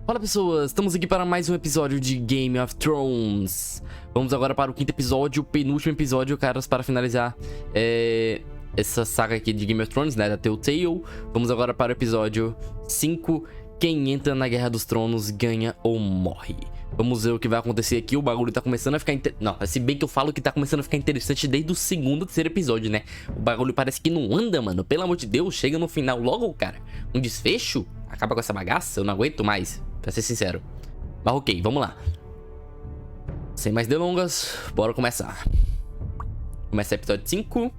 Fala pessoas, estamos aqui para mais um episódio de Game of Thrones. Vamos agora para o quinto episódio, o penúltimo episódio, caras, para finalizar essa saga aqui de Game of Thrones, né, da Telltale. Vamos agora para o episódio 5, quem entra na Guerra dos Tronos ganha ou morre. Vamos ver o que vai acontecer aqui, o bagulho tá começando a ficar... Não, se bem que eu falo que tá começando a ficar interessante desde o segundo ou terceiro episódio, né? O bagulho parece que não anda, mano, pelo amor de Deus, chega no final logo, cara. Um desfecho? Acaba com essa bagaça? Eu não aguento mais, pra ser sincero. Mas ok, vamos lá. Sem mais delongas, bora começar. Começa o episódio 5.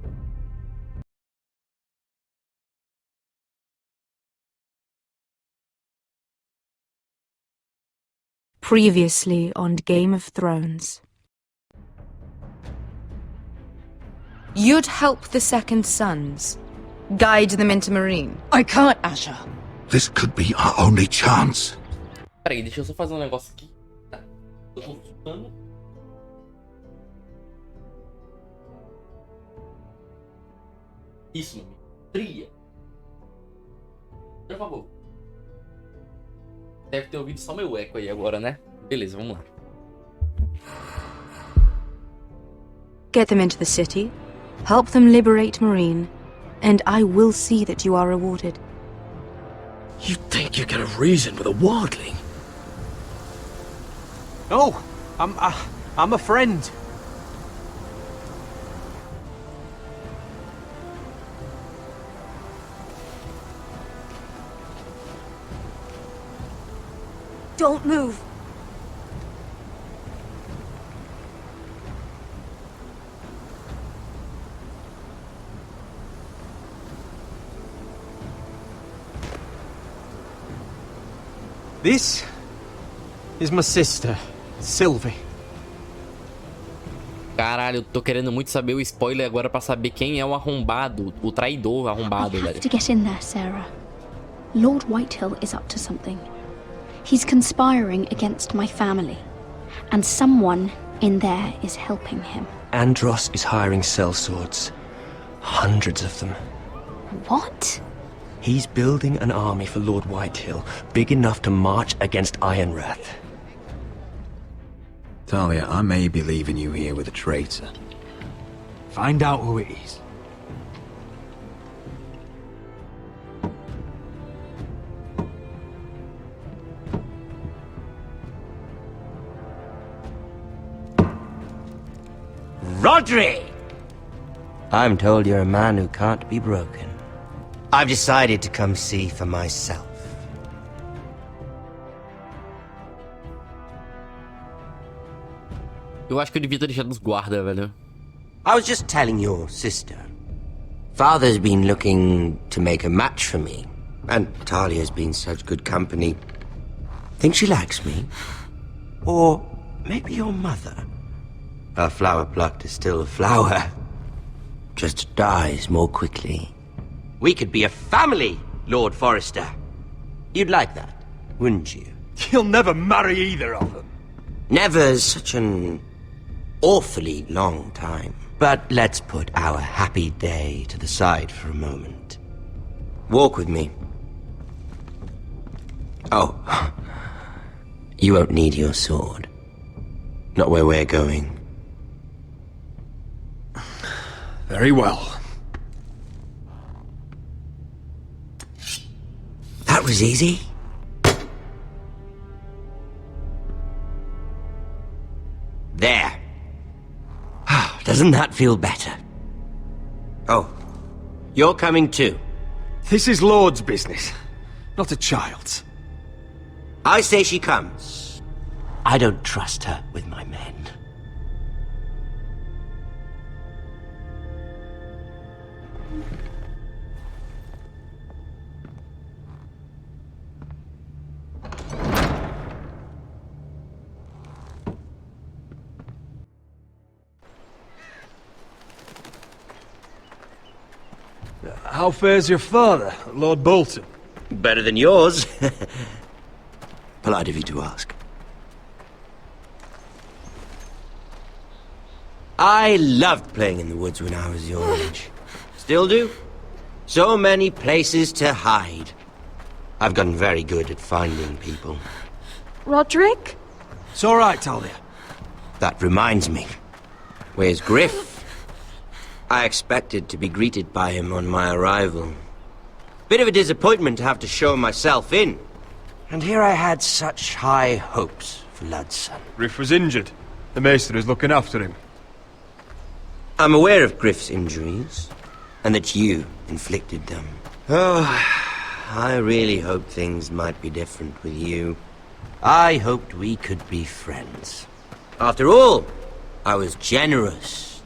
Previously on Game of Thrones. You'd help the Second Sons, guide them into Meereen. I can't, Asher. This could be our only chance. Peraí, deixa eu só fazer um negócio aqui. Tá, tô consultando. Isso, meu amigo. Fria. Por favor. Deve ter ouvido só meu eco aí agora, né? Beleza, vamos lá. Get them into the city, help them liberate Meereen, and I will see that you are rewarded. You think you get a reason with a wardling? Oh, I'm a friend. Don't move. This is my sister, Sylvie. Caralho, eu tô querendo muito saber o spoiler agora pra saber quem é o arrombado, o traidor arrombado, I have velho. to get in there, Sarah. Lord Whitehill is up to something. He's conspiring against my family, and someone in there is helping him. Andros is hiring sellswords. Hundreds of them. What? He's building an army for Lord Whitehill, big enough to march against Ironrath. Talia, I may be leaving you here with a traitor. Find out who it is. Rodri! I'm told you're a man who can't be broken. I've decided to come see for myself. Eu acho que eu devia ter deixado os guarda, velho. I was just telling your sister. Father's been looking to make a match for me, and Talia's been such good company. Think she likes me? Or maybe your mother? A flower plucked is still a flower. Just dies more quickly. We could be a family, Lord Forrester. You'd like that, wouldn't you? You'll never marry either of them. Never's such an awfully long time. But let's put our happy day to the side for a moment. Walk with me. Oh, you won't need your sword. Not where we're going. Very well. That was easy. There. Doesn't that feel better? Oh, you're coming too. This is Lord's business, not a child's. I say she comes. I don't trust her with my men. How fares your father, Lord Bolton? Better than yours. Polite of you to ask. I loved playing in the woods when I was your age. Still do. So many places to hide. I've gotten very good at finding people. Roderick? It's all right, Talia. That reminds me. Where's Griff? I expected to be greeted by him on my arrival. Bit of a disappointment to have to show myself in. And here I had such high hopes for Ludson. Griff was injured. The maester is looking after him. I'm aware of Griff's injuries, and that you inflicted them. Oh, I really hoped things might be different with you. I hoped we could be friends. After all, I was generous.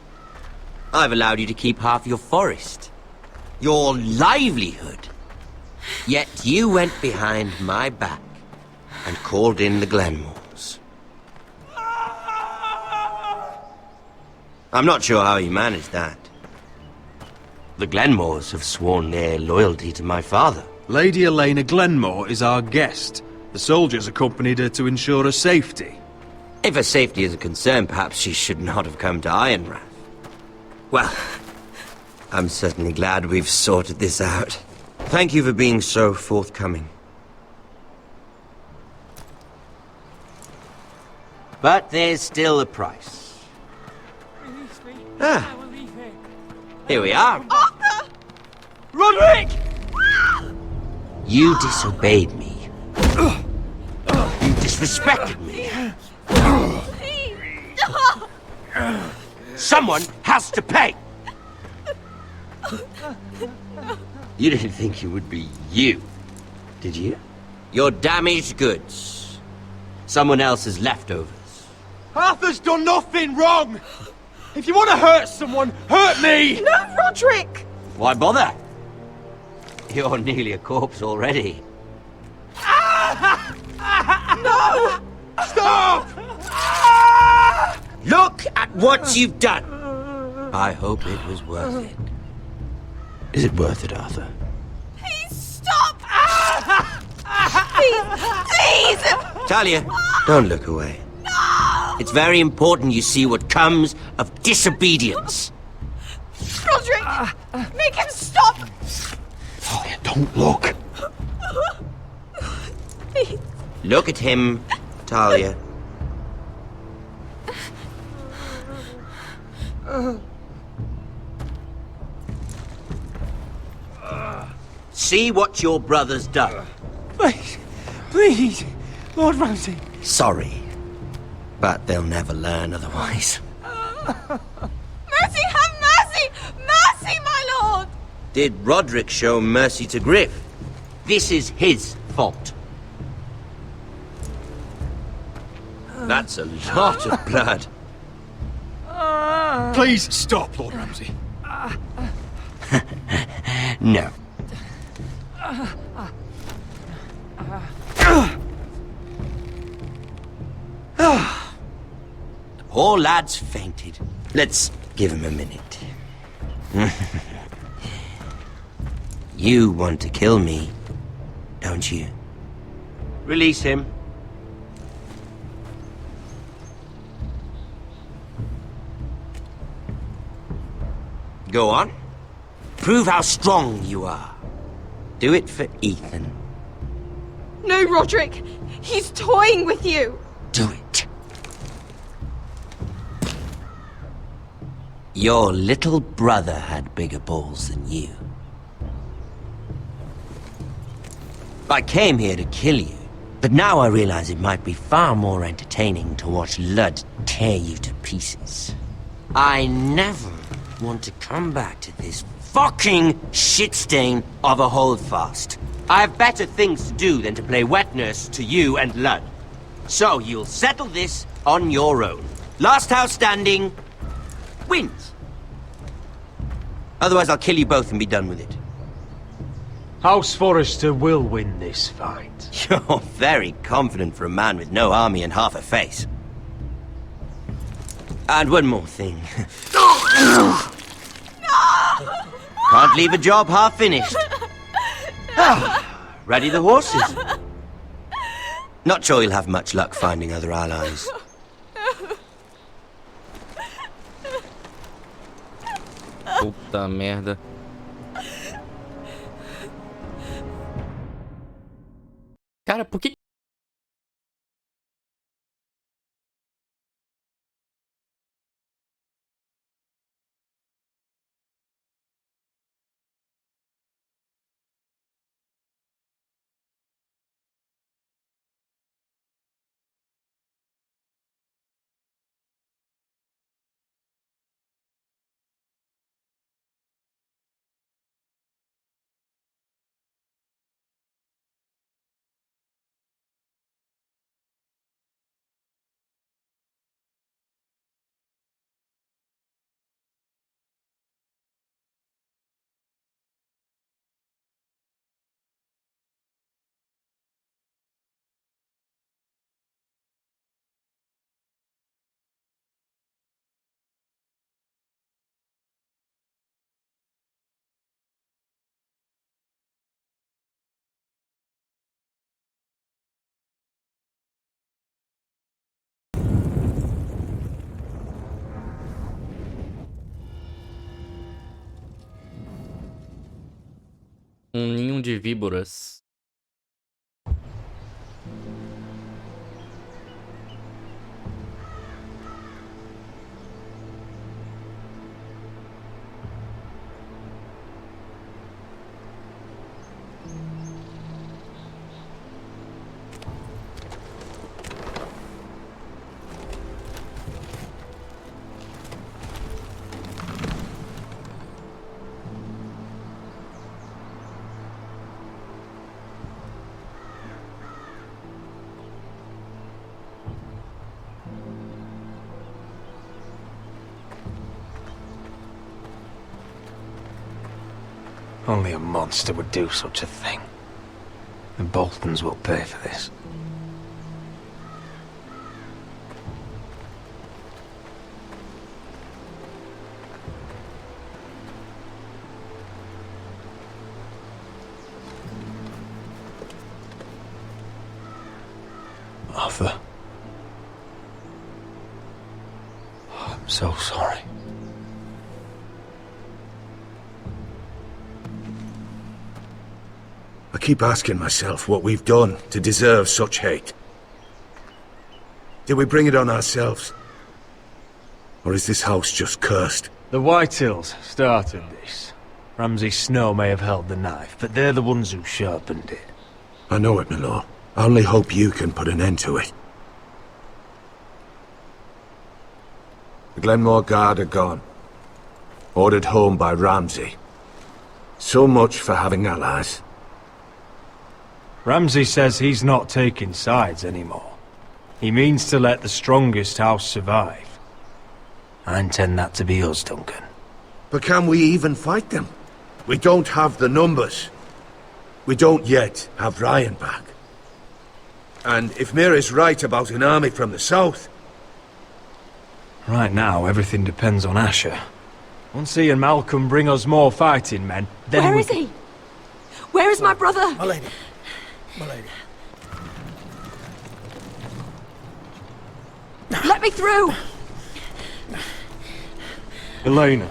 I've allowed you to keep half your forest. Your livelihood. Yet you went behind my back and called in the Glenmores. I'm not sure how you managed that. The Glenmores have sworn their loyalty to my father. Lady Elena Glenmore is our guest. The soldiers accompanied her to ensure her safety. If her safety is a concern, perhaps she should not have come to Ironrath. Well, I'm certainly glad we've sorted this out. Thank you for being so forthcoming. But there's still a price. Ah, here we are. Arthur! Roderick! You disobeyed me. You disrespected me. Someone has to pay! You didn't think it would be you, did you? Your damaged goods. Someone else's leftovers. Arthur's done nothing wrong! If you want to hurt someone, hurt me! No, Roderick! Why bother? You're nearly a corpse already. No! Stop! Look at what you've done! I hope it was worth it. Is it worth it, Arthur? Please stop! Please! Talia, don't look away. No! It's very important you see what comes of disobedience. Roderick! Make him stop! Talia, don't look. Please. Look at him, Talia. See what your brother's done. Please, please, Lord Ramsay. Sorry, but they'll never learn otherwise. Mercy, have mercy! Mercy, my lord! Did Roderick show mercy to Griff? This is his fault. That's a lot of blood. Please stop, Lord Ramsay. No. Poor lad's fainted. Let's give him a minute. You want to kill me, don't you? Release him. Go on. Prove how strong you are. Do it for Ethan. No, Roderick! He's toying with you! Do it. Your little brother had bigger balls than you. I came here to kill you, but now I realize it might be far more entertaining to watch Lud tear you to pieces. I never want to come back to this fucking shit stain of a holdfast. I have better things to do than to play wet nurse to you and Lud. So you'll settle this on your own. Last house standing wins. Otherwise I'll kill you both and be done with it. House Forrester will win this fight. You're very confident for a man with no army and half a face. And one more thing. Can't leave a job half finished. Ready the horses. Not sure you'll have much luck finding other allies. Puta merda. Cara, por que Ninho de víboras. Only a monster would do such a thing. The Boltons will pay for this. Arthur. Oh, I'm so sorry. I keep asking myself what we've done to deserve such hate. Did we bring it on ourselves? Or is this house just cursed? The Whitehills started this. Ramsay Snow may have held the knife, but they're the ones who sharpened it. I know it, my lord. I only hope you can put an end to it. The Glenmore Guard are gone. Ordered home by Ramsay. So much for having allies. Ramsay says he's not taking sides anymore. He means to let the strongest house survive. I intend that to be us, Duncan. But can we even fight them? We don't have the numbers. We don't yet have Ryan back. And if Mira's right about an army from the south... Right now, everything depends on Asher. Once he and Malcolm bring us more fighting men, then Where is he? Where is my brother? My lady. My lady. Let me through! Elena.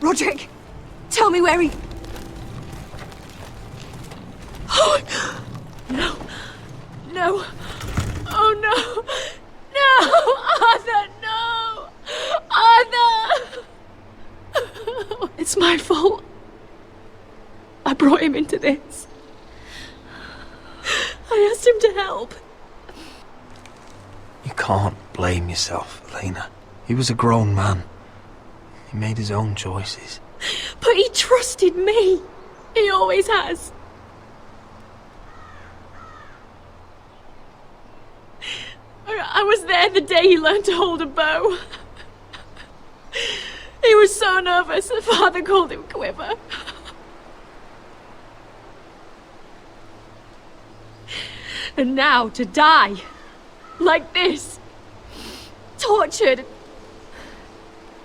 Roderick, tell me where he... Oh, no. No. Oh, no. No! Arthur, no! Arthur! It's my fault. I brought him into this. I asked him to help. You can't blame yourself, Elena. He was a grown man. He made his own choices. But he trusted me. He always has. I was there the day he learned to hold a bow. He was so nervous, the father called him Quiver. And now to die, like this, tortured,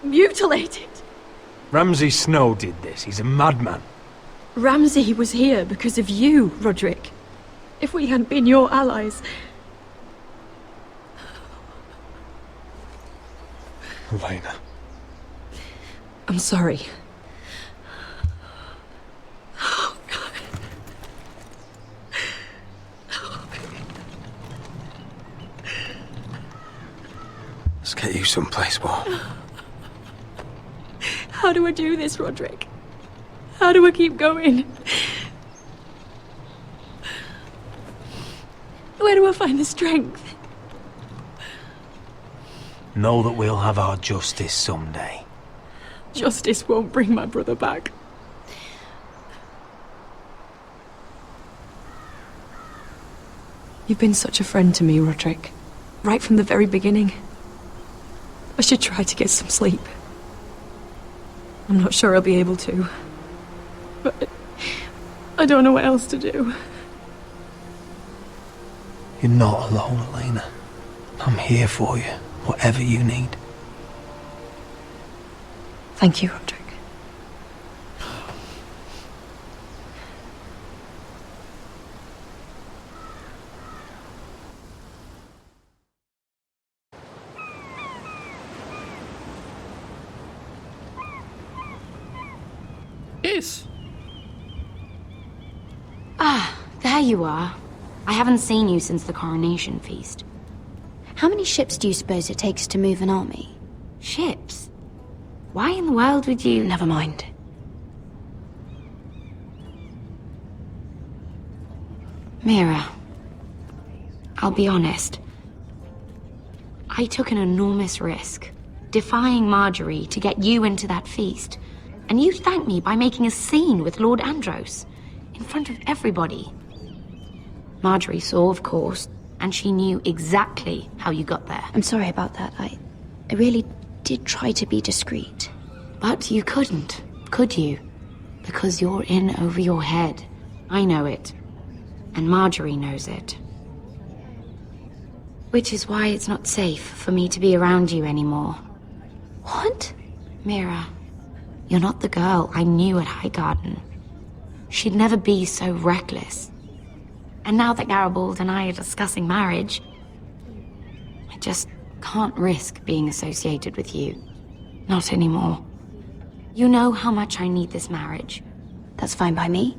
mutilated. Ramsay Snow did this. He's a madman. Ramsay was here because of you, Roderick. If we hadn't been your allies... Elena. I'm sorry. Let's get you someplace warm. How do I do this, Roderick? How do I keep going? Where do I find the strength? Know that we'll have our justice someday. Justice won't bring my brother back. You've been such a friend to me, Roderick. Right from the very beginning. I should try to get some sleep. I'm not sure I'll be able to. But I don't know what else to do. You're not alone, Elena. I'm here for you, whatever you need. Thank you, Roderick. Que isso? There you are. I haven't seen you since the coronation feast. How many ships do you suppose it takes to move an army? Ships? Why in the world would you... Never mind. Mira, I'll be honest. I took an enormous risk, defying Marjorie to get you into that feast. And you thanked me by making a scene with Lord Andros, in front of everybody. Marjorie saw, of course, and she knew exactly how you got there. I'm sorry about that. I really did try to be discreet. But you couldn't, could you? Because you're in over your head. I know it. And Marjorie knows it. Which is why it's not safe for me to be around you anymore. What? Mira, you're not the girl I knew at Highgarden. She'd never be so reckless. And now that Garibald and I are discussing marriage, I just can't risk being associated with you. Not anymore. You know how much I need this marriage. That's fine by me.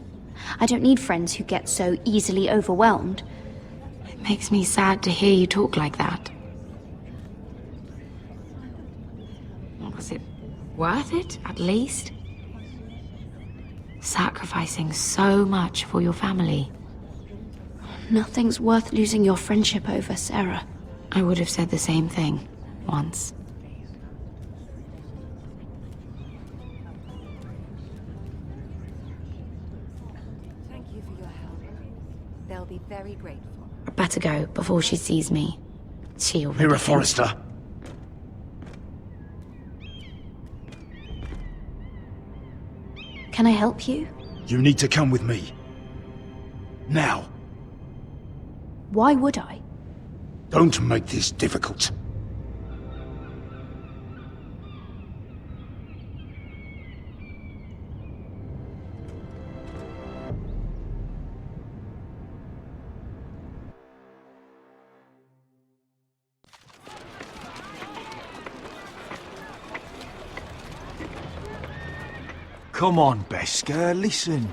I don't need friends who get so easily overwhelmed. It makes me sad to hear you talk like that. Was it worth it, at least? Sacrificing so much for your family. Nothing's worth losing your friendship over, Sarah. I would have said the same thing, once. Thank you for your help. They'll be very grateful. I better go before she sees me. She already Mira thinks- Forrester. Can I help you? You need to come with me. Now. Why would I? Don't make this difficult. Come on, Beskar, listen.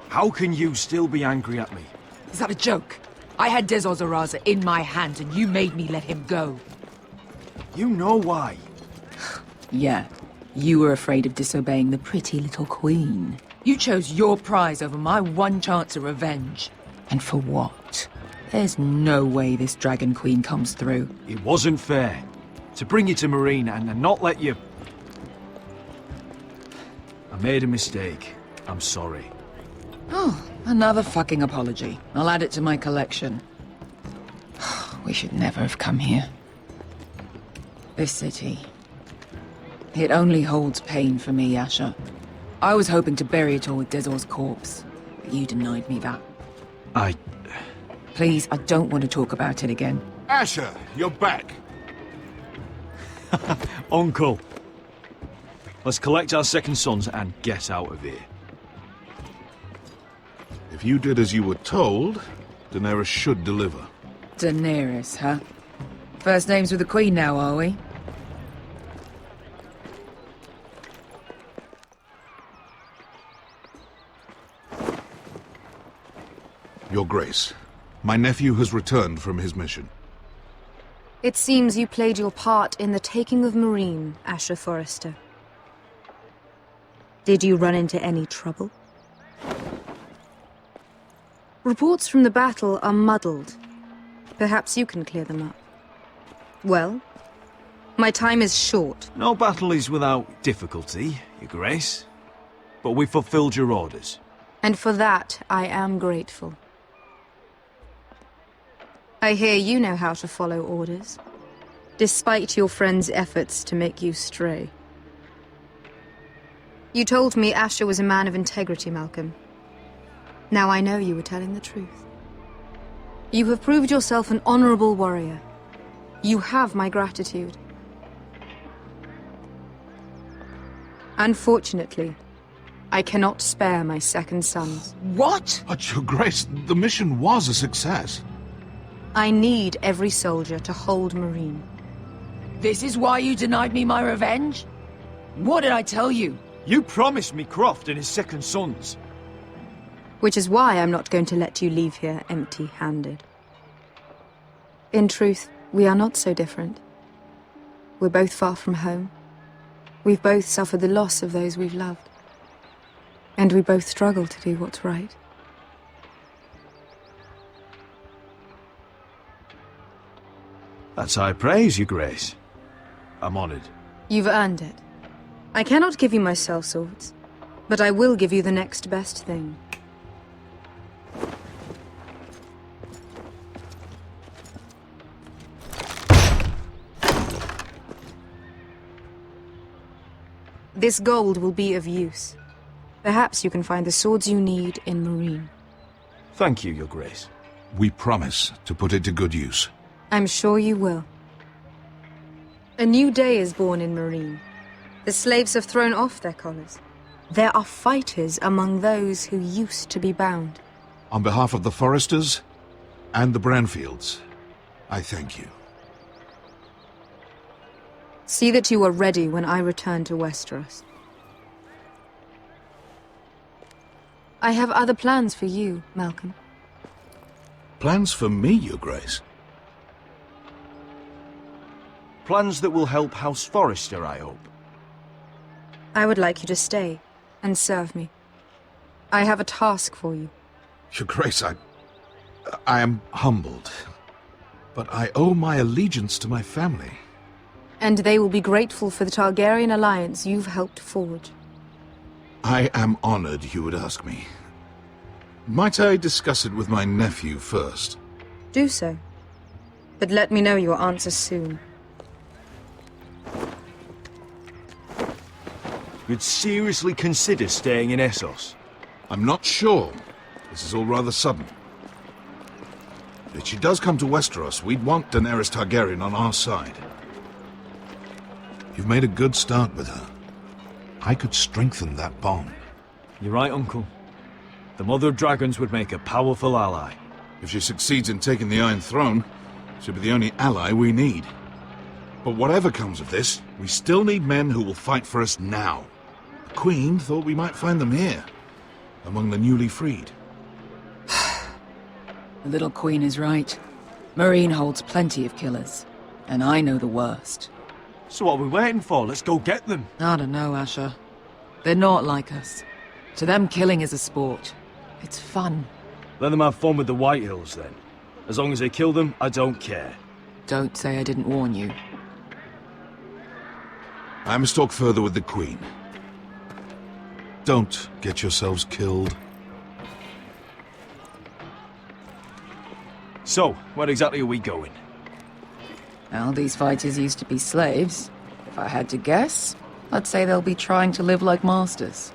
How can you still be angry at me? Is that a joke? I had Des Ozaraza in my hands and you made me let him go. You know why. Yeah, you were afraid of disobeying the pretty little queen. You chose your prize over my one chance of revenge. And for what? There's no way this Dragon Queen comes through. It wasn't fair. To bring you to Marine and not let you... I made a mistake. I'm sorry. Oh, another fucking apology. I'll add it to my collection. We should never have come here. This city. It only holds pain for me, Asher. I was hoping to bury it all with Dezor's corpse, but you denied me that. Please, I don't want to talk about it again. Asher, you're back. Uncle. Let's collect our second sons and get out of here. If you did as you were told, Daenerys should deliver. Daenerys, huh? First names with the Queen now, are we? Your Grace, my nephew has returned from his mission. It seems you played your part in the taking of Marine, Asher Forrester. Did you run into any trouble? Reports from the battle are muddled. Perhaps you can clear them up. Well, my time is short. No battle is without difficulty, Your Grace. But we fulfilled your orders. And for that, I am grateful. I hear you know how to follow orders, despite your friend's efforts to make you stray. You told me Asher was a man of integrity, Malcolm. Now I know you were telling the truth. You have proved yourself an honorable warrior. You have my gratitude. Unfortunately, I cannot spare my second sons. What? But, Your Grace, the mission was a success. I need every soldier to hold Marine. This is why you denied me my revenge? What did I tell you? You promised me Croft and his second sons. Which is why I'm not going to let you leave here empty-handed. In truth, we are not so different. We're both far from home. We've both suffered the loss of those we've loved. And we both struggle to do what's right. That's high praise, Your Grace. I'm honored. You've earned it. I cannot give you my sellswords, but I will give you the next best thing. This gold will be of use. Perhaps you can find the swords you need in Marine. Thank you, Your Grace. We promise to put it to good use. I'm sure you will. A new day is born in Marine. The slaves have thrown off their collars. There are fighters among those who used to be bound. On behalf of the Foresters and the Branfields, I thank you. See that you are ready when I return to Westeros. I have other plans for you, Malcolm. Plans for me, Your Grace? Plans that will help House Forrester, I hope. I would like you to stay and serve me. I have a task for you. Your Grace, I am humbled, but I owe my allegiance to my family. And they will be grateful for the Targaryen alliance you've helped forge. I am honored you would ask me. Might I discuss it with my nephew first? Do so. But let me know your answer soon. You'd seriously consider staying in Essos? I'm not sure. This is all rather sudden. If she does come to Westeros, we'd want Daenerys Targaryen on our side. You've made a good start with her. I could strengthen that bond. You're right, Uncle. The Mother of Dragons would make a powerful ally. If she succeeds in taking the Iron Throne, she'll be the only ally we need. But whatever comes of this, we still need men who will fight for us now. The Queen thought we might find them here, among the newly freed. The little queen is right. Marine holds plenty of killers, and I know the worst. So what are we waiting for? Let's go get them. I don't know, Asher. They're not like us. To them, killing is a sport. It's fun. Let them have fun with the Whitehills, then. As long as they kill them, I don't care. Don't say I didn't warn you. I must talk further with the Queen. Don't get yourselves killed. So, where exactly are we going? Well, these fighters used to be slaves. If I had to guess, I'd say they'll be trying to live like masters.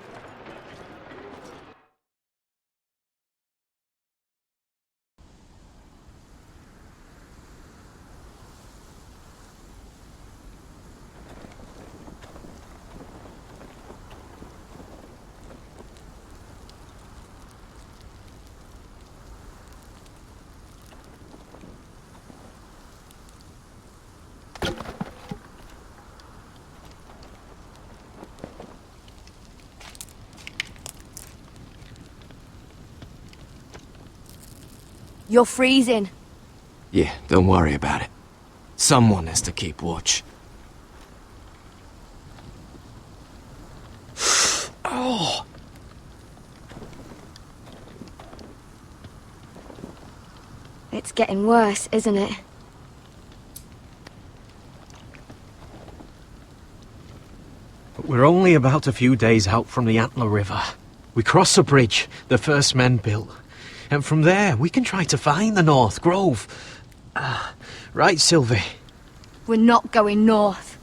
You're freezing. Yeah, don't worry about it. Someone has to keep watch. Oh! It's getting worse, isn't it? We're only about a few days out from the Antler River. We cross a bridge the first men built. And from there, we can try to find the North Grove. Right, Sylvie? We're not going north.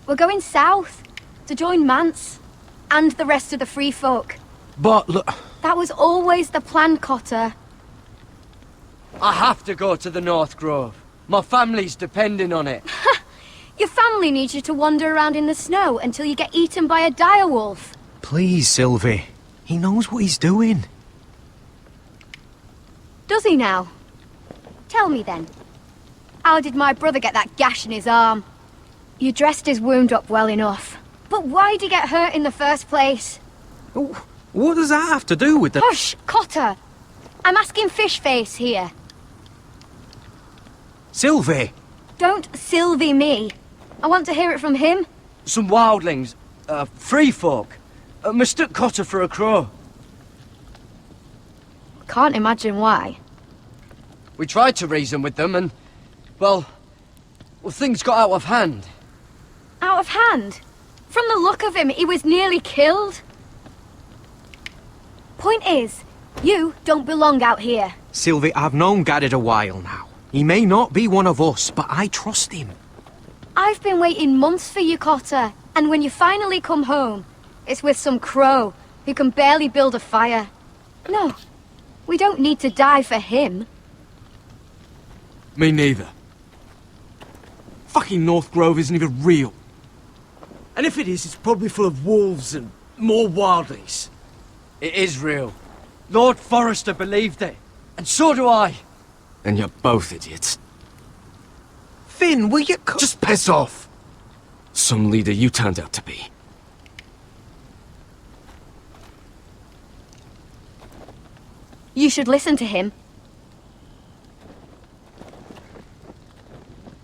We're going south, to join Mance, and the rest of the free folk. But look... That was always the plan, Cotter. I have to go to the North Grove. My family's depending on it. Your family needs you to wander around in the snow until you get eaten by a direwolf. Please, Sylvie. He knows what he's doing. Does he now? Tell me then. How did my brother get that gash in his arm? You dressed his wound up well enough. But why'd he get hurt in the first place? Oh, What does that have to do with the... Hush, Cotter! I'm asking Fishface here. Sylvie! Don't Sylvie me. I want to hear it from him. Some wildlings, free folk, mistook Cotter for a crow. Can't imagine why. We tried to reason with them and, well, things got out of hand. Out of hand? From the look of him, he was nearly killed. Point is, you don't belong out here. Sylvie, I've known Garrett a while now. He may not be one of us, but I trust him. I've been waiting months for you, Cotter, and when you finally come home, it's with some crow who can barely build a fire. No, we don't need to die for him. Me neither. Fucking North Grove isn't even real. And if it is, it's probably full of wolves and more wildlings. It is real. Lord Forrester believed it, and so do I. And you're both idiots. Finn, will you Just piss off! Some leader you turned out to be. You should listen to him.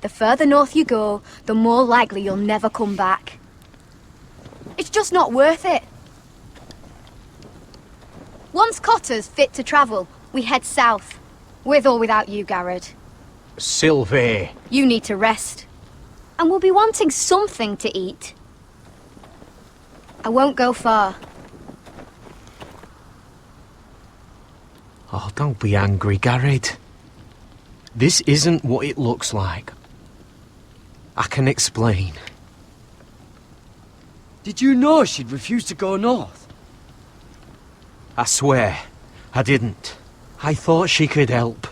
The further north you go, the more likely you'll never come back. It's just not worth it. Once Cotter's fit to travel, we head south. With or without you, Garrett. Sylvie. You need to rest. And we'll be wanting something to eat. I won't go far. Oh, don't be angry, Garrett. This isn't what it looks like. I can explain. Did you know she'd refuse to go north? I swear, I didn't. I thought she could help.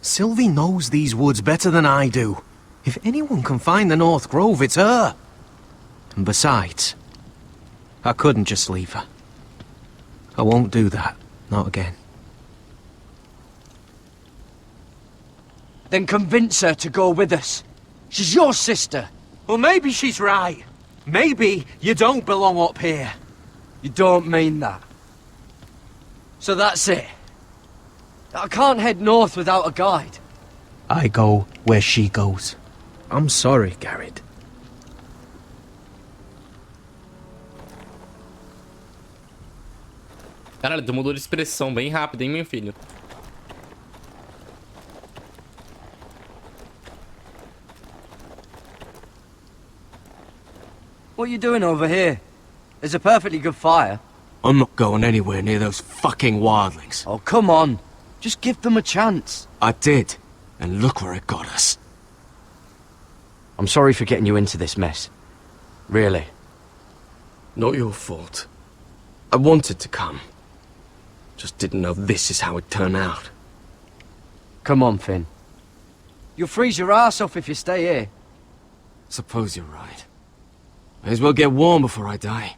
Sylvie knows these woods better than I do. If anyone can find the North Grove, it's her. And besides, I couldn't just leave her. I won't do that. Not again. Then convince her to go with us. She's your sister. Well, maybe she's right. Maybe you don't belong up here. You don't mean that. So that's it. I can't head north without a guide. I go where she goes. I'm sorry, Garrett. Caralho, tu mudou de expressão bem rápido, hein, meu filho? What are you doing over here? There's a perfectly good fire. I'm not going anywhere near those fucking wildlings. Oh, come on. Just give them a chance. I did, and look where it got us. I'm sorry for getting you into this mess. Really. Not your fault. I wanted to come. Just didn't know this is how it'd turn out. Come on, Finn. You'll freeze your ass off if you stay here. Suppose you're right. May as well get warm before I die.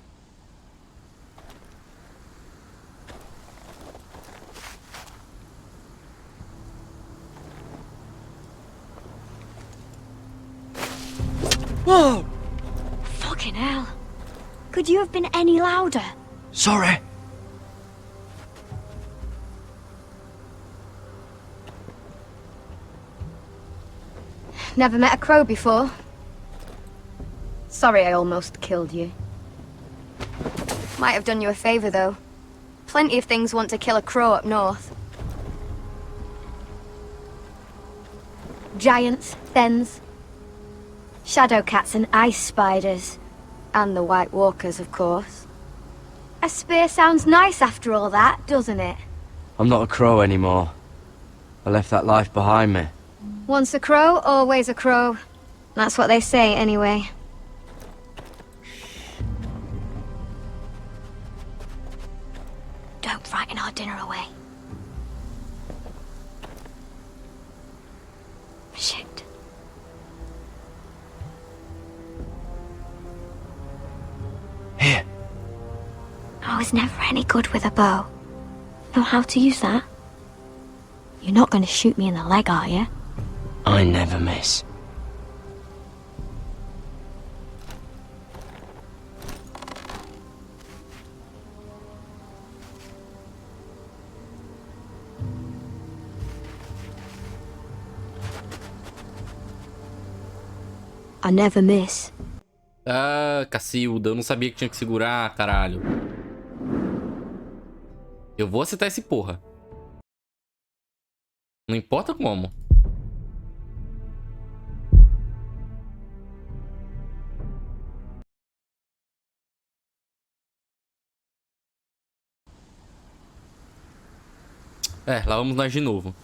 Whoa! Fucking hell. Could you have been any louder? Sorry. Never met a crow before. Sorry I almost killed you. Might have done you a favor, though. Plenty of things want to kill a crow up north. Giants, thens, shadow cats and ice spiders. And the White Walkers, of course. A spear sounds nice after all that, doesn't it? I'm not a crow anymore. I left that life behind me. Once a crow, always a crow. That's what they say, anyway. Don't frighten our dinner away. Shit. Here. I was never any good with a bow. Know how to use that? You're not going to shoot me in the leg, are you? I never miss. I never miss. Ah, Cacilda, eu não sabia que tinha que segurar, caralho. Eu vou acertar esse porra. Não importa como. É, lá vamos nós de novo.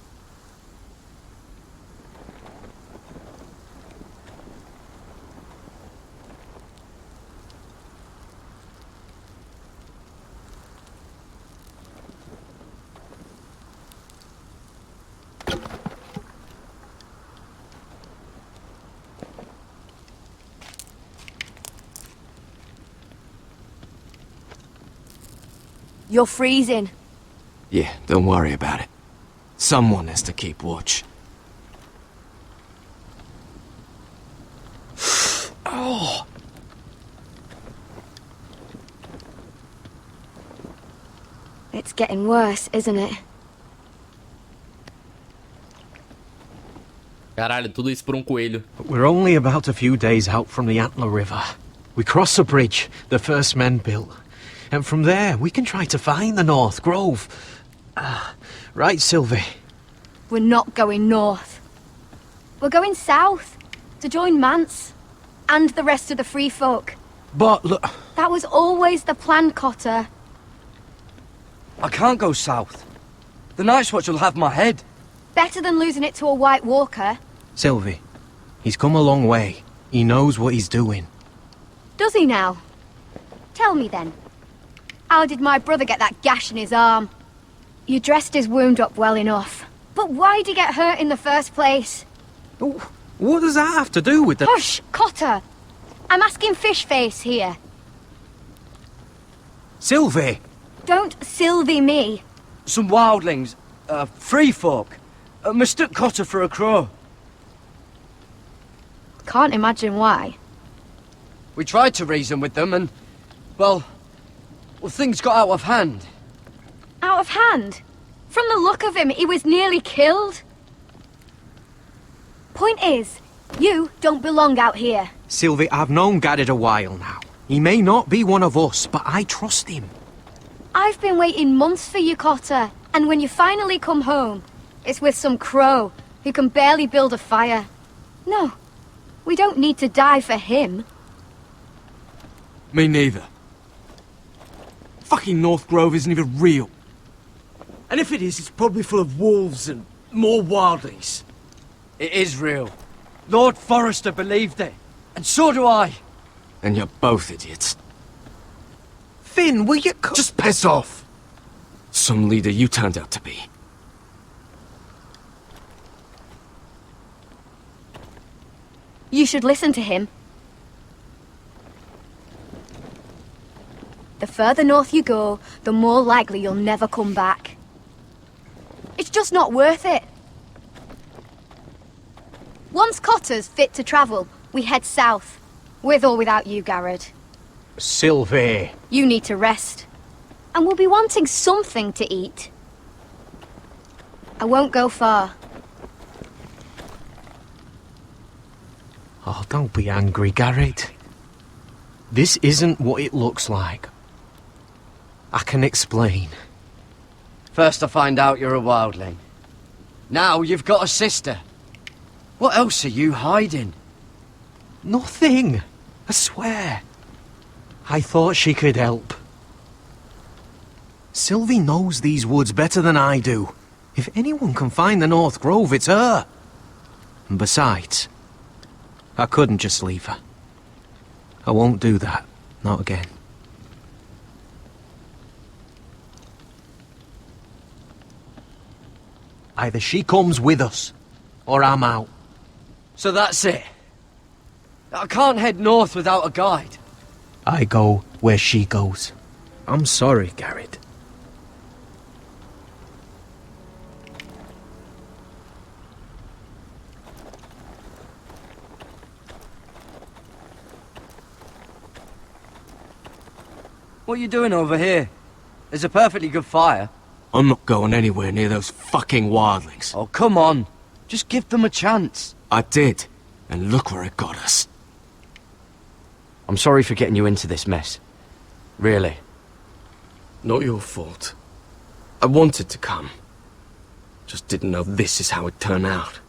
You're freezing. Yeah, don't worry about it. Someone has to keep watch. Oh! It's getting worse, isn't it? Caralho, tudo isso por coelho. We're only about a few days out from the Antler River. We cross a bridge the first men built. And from there, we can try to find the North Grove. Right, Sylvie? We're not going north. We're going south to join Mance and the rest of the free folk. But look... That was always the plan, Cotter. I can't go south. The Night's Watch will have my head. Better than losing it to a White Walker. Sylvie, he's come a long way. He knows what he's doing. Does he now? Tell me then. How did my brother get that gash in his arm? You dressed his wound up well enough. But why'd he get hurt in the first place? What does that have to do with the... Hush, Cotter! I'm asking Fishface here. Sylvie! Don't Sylvie me. Some wildlings, free folk, mistook Cotter for a crow. Can't imagine why. We tried to reason with them and, well, things got out of hand. Out of hand? From the look of him, he was nearly killed. Point is, you don't belong out here. Sylvie, I've known Garrett a while now. He may not be one of us, but I trust him. I've been waiting months for you, Cotter. And when you finally come home, it's with some crow who can barely build a fire. No, we don't need to die for him. Me neither. Fucking North Grove isn't even real. And if it is, it's probably full of wolves and more wildlings. It is real. Lord Forrester believed it. And so do I. And you're both idiots. Finn, will you... Just piss off! Some leader you turned out to be. You should listen to him. The further north you go, the more likely you'll never come back. It's just not worth it. Once Cotter's fit to travel, we head south. With or without you, Garrett. Sylvie. You need to rest. And we'll be wanting something to eat. I won't go far. Oh, don't be angry, Garrett. This isn't what it looks like. I can explain. First I find out you're a wildling. Now you've got a sister. What else are you hiding? Nothing. I swear. I thought she could help. Sylvie knows these woods better than I do. If anyone can find the North Grove, it's her. And besides, I couldn't just leave her. I won't do that. Not again. Either she comes with us, or I'm out. So that's it. I can't head north without a guide. I go where she goes. I'm sorry, Garrett. What are you doing over here? There's a perfectly good fire. I'm not going anywhere near those fucking wildlings. Oh, come on. Just give them a chance. I did, and look where it got us. I'm sorry for getting you into this mess. Really. Not your fault. I wanted to come. Just didn't know this is how it'd turn out.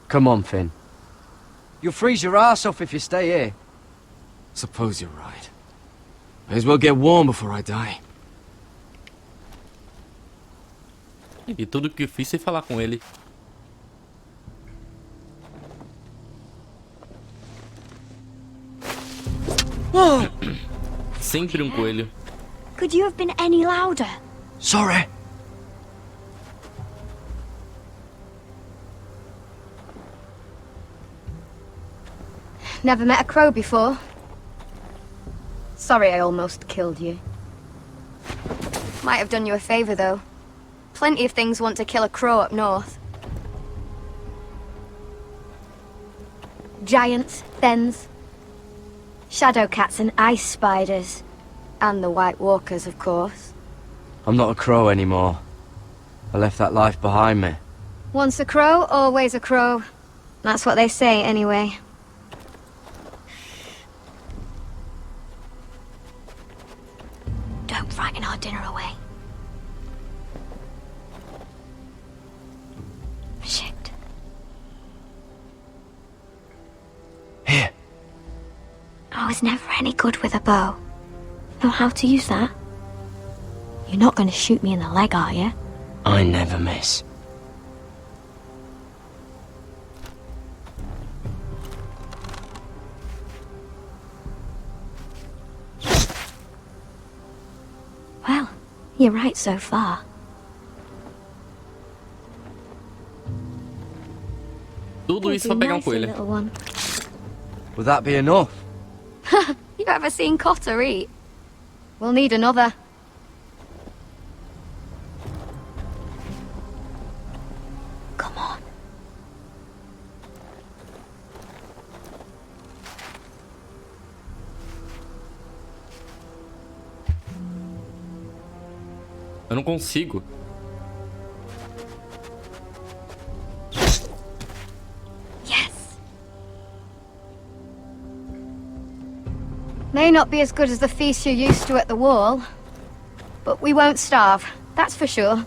Come on, Finn. You'll freeze your ass off if you stay here. Suppose you're right. May as well get warm before I die. E tudo que eu fiz sem falar com ele. Sempre um coelho. Could you have been any louder? Sorry. Never met a crow before. Sorry I almost killed you. Might have done you a favor, though. Plenty of things want to kill a crow up north. Giants, thens, shadow cats and ice spiders. And the White Walkers, of course. I'm not a crow anymore. I left that life behind me. Once a crow, always a crow. That's what they say, anyway. Don't frighten our dinner away. Shit. Here. I was never any good with a bow. Know how to use that? You're not going to shoot me in the leg, are you? I never miss. Well, you're right so far. Tudo isso pra pegar um coelho. Little one. Would that be enough? You ever seen Cotter eat? We'll need another. Come on. Eu não consigo. May not be as good as the feast you're used to at the wall, but we won't starve, that's for sure.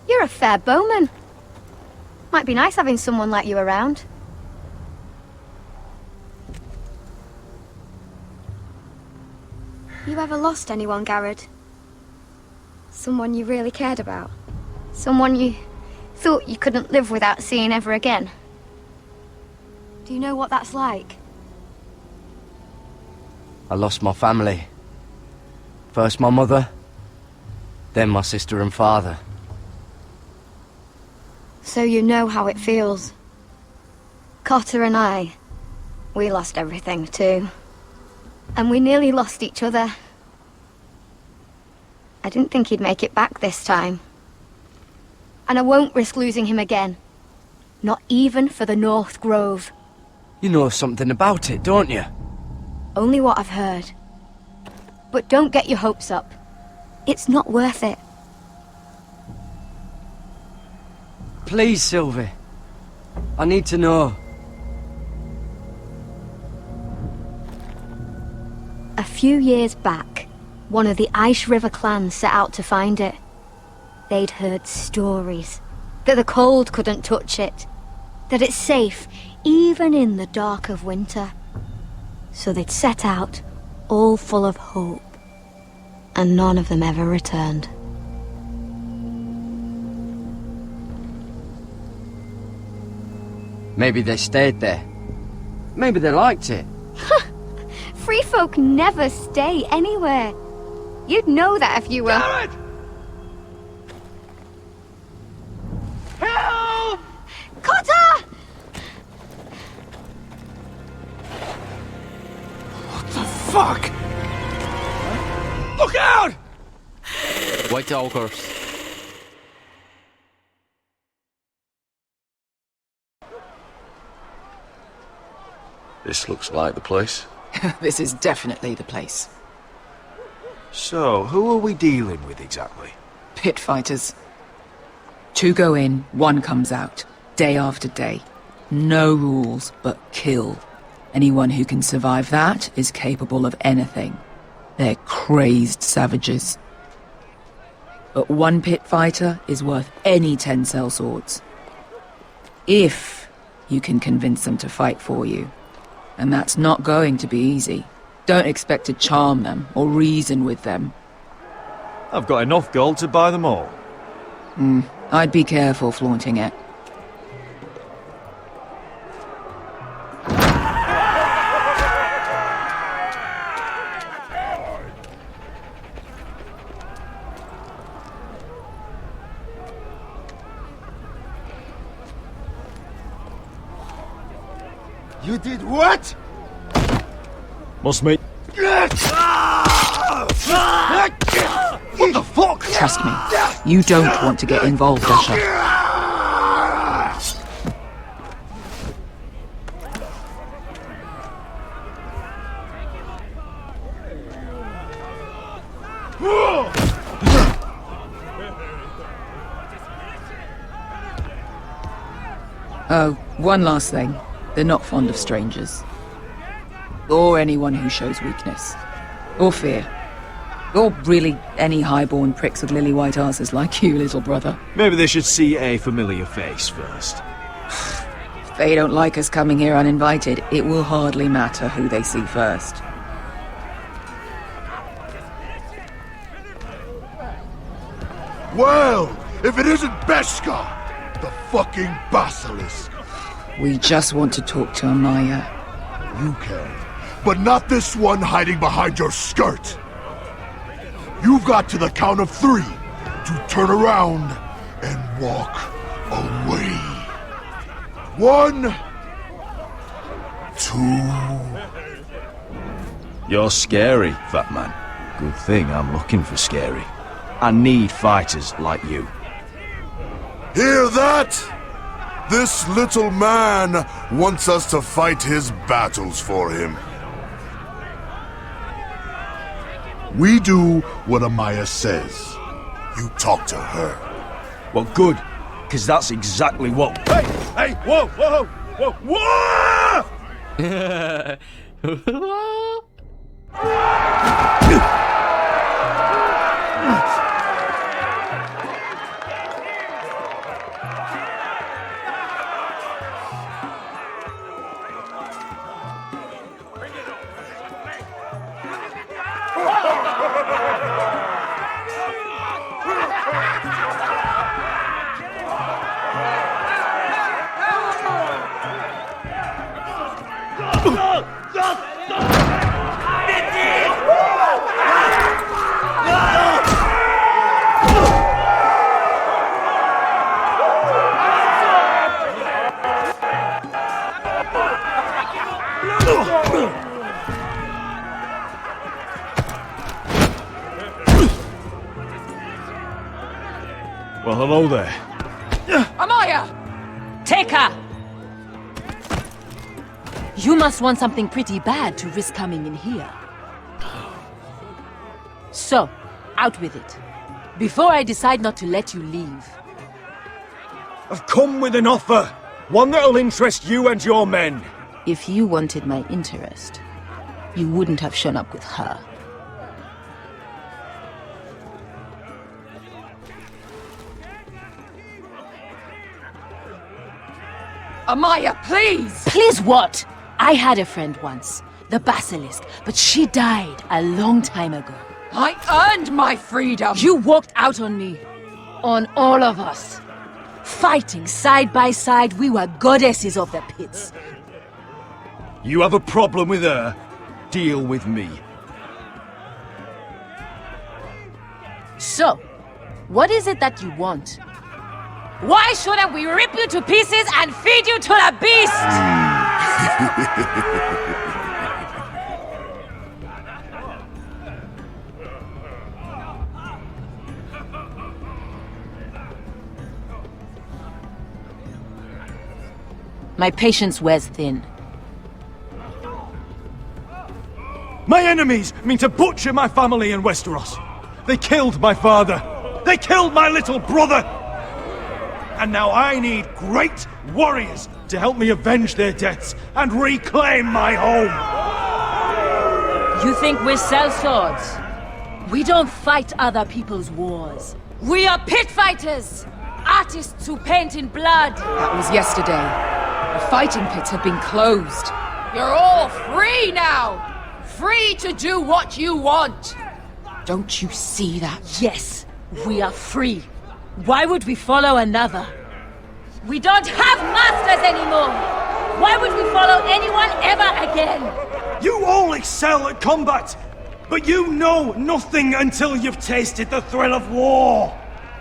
You're a fair bowman. Might be nice having someone like you around. You ever lost anyone, Garrod? Someone you really cared about? Someone you thought you couldn't live without seeing ever again? Do you know what that's like? I lost my family. First my mother, then my sister and father. So you know how it feels. Cotter and I, we lost everything too. And we nearly lost each other. I didn't think he'd make it back this time. And I won't risk losing him again. Not even for the North Grove. You know something about it, don't you? Only what I've heard. But don't get your hopes up. It's not worth it. Please, Sylvie. I need to know. A few years back, one of the Ice River clans set out to find it. They'd heard stories. That the cold couldn't touch it. That it's safe, even in the dark of winter. So they'd set out, all full of hope. And none of them ever returned. Maybe they stayed there. Maybe they liked it. Free folk never stay anywhere. You'd know that if you were... Garrod! Help! Cotter! Fuck! Look out! White Walkers. This looks like the place. This is definitely the place. So, who are we dealing with exactly? Pit fighters. 2 go in, 1 comes out. Day after day. No rules, but kill. Anyone who can survive that is capable of anything. They're crazed savages. But one pit fighter is worth any 10 sellswords. If you can convince them to fight for you. And that's not going to be easy. Don't expect to charm them or reason with them. I've got enough gold to buy them all. I'd be careful flaunting it. You did what? Must meet. What the fuck? Trust me, you don't want to get involved, Usher. Oh, one last thing. They're not fond of strangers. Or anyone who shows weakness. Or fear. Or really any highborn pricks with lily-white asses like you, little brother. Maybe they should see a familiar face first. If they don't like us coming here uninvited, it will hardly matter who they see first. Well, if it isn't Beskar, the fucking basilisk. We just want to talk to Amaya. You can, but not this one hiding behind your skirt. You've got to the count of 3 to turn around and walk away. 1, 2. You're scary, fat man. Good thing I'm looking for scary. I need fighters like you. Hear that? This little man wants us to fight his battles for him. We do what Amaya says. You talk to her. Well, good, because that's exactly what... Hey! Hey! Whoa! Whoa! Whoa! Whoa! Well, hello there. Amaya! Take her! You must want something pretty bad to risk coming in here. So, out with it. Before I decide not to let you leave. I've come with an offer. One that'll interest you and your men. If you wanted my interest, you wouldn't have shown up with her. Amaya, please! Please what? I had a friend once, the Basilisk, but she died a long time ago. I earned my freedom! You walked out on me. On all of us. Fighting side by side, we were goddesses of the pits. You have a problem with her? Deal with me. So, what is it that you want? Why shouldn't we rip you to pieces and feed you to the beast? My patience wears thin. My enemies mean to butcher my family in Westeros. They killed my father. They killed my little brother. And now I need great warriors to help me avenge their deaths and reclaim my home. You think we sell swords? We don't fight other people's wars. We are pit fighters! Artists who paint in blood! That was yesterday. The fighting pits have been closed. You're all free now! Free to do what you want! Don't you see that? Yes, we are free. Why would we follow another? We don't have masters anymore! Why would we follow anyone ever again? You all excel at combat, but you know nothing until you've tasted the thrill of war.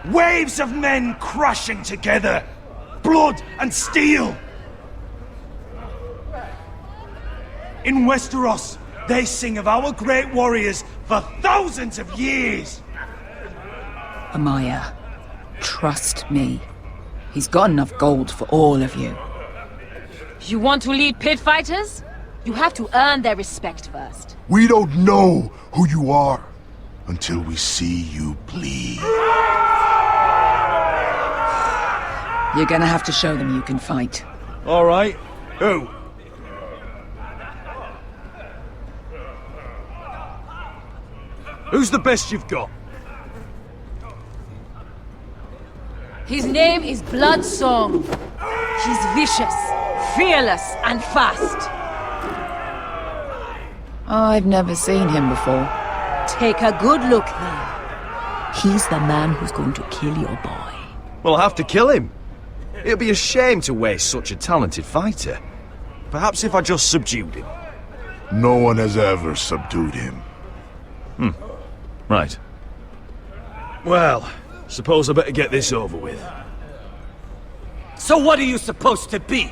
Waves of men crashing together. Blood and steel. In Westeros, they sing of our great warriors for thousands of years. Amaya, trust me. He's got enough gold for all of you. You want to lead pit fighters? You have to earn their respect first. We don't know who you are until we see you bleed. You're gonna have to show them you can fight. All right. Who? Who's the best you've got? His name is Bloodsong. He's vicious, fearless, and fast. I've never seen him before. Take a good look then. He's the man who's going to kill your boy. We'll have to kill him. It'd be a shame to waste such a talented fighter. Perhaps if I just subdued him. No one has ever subdued him. Right. Well, suppose I better get this over with. So what are you supposed to be?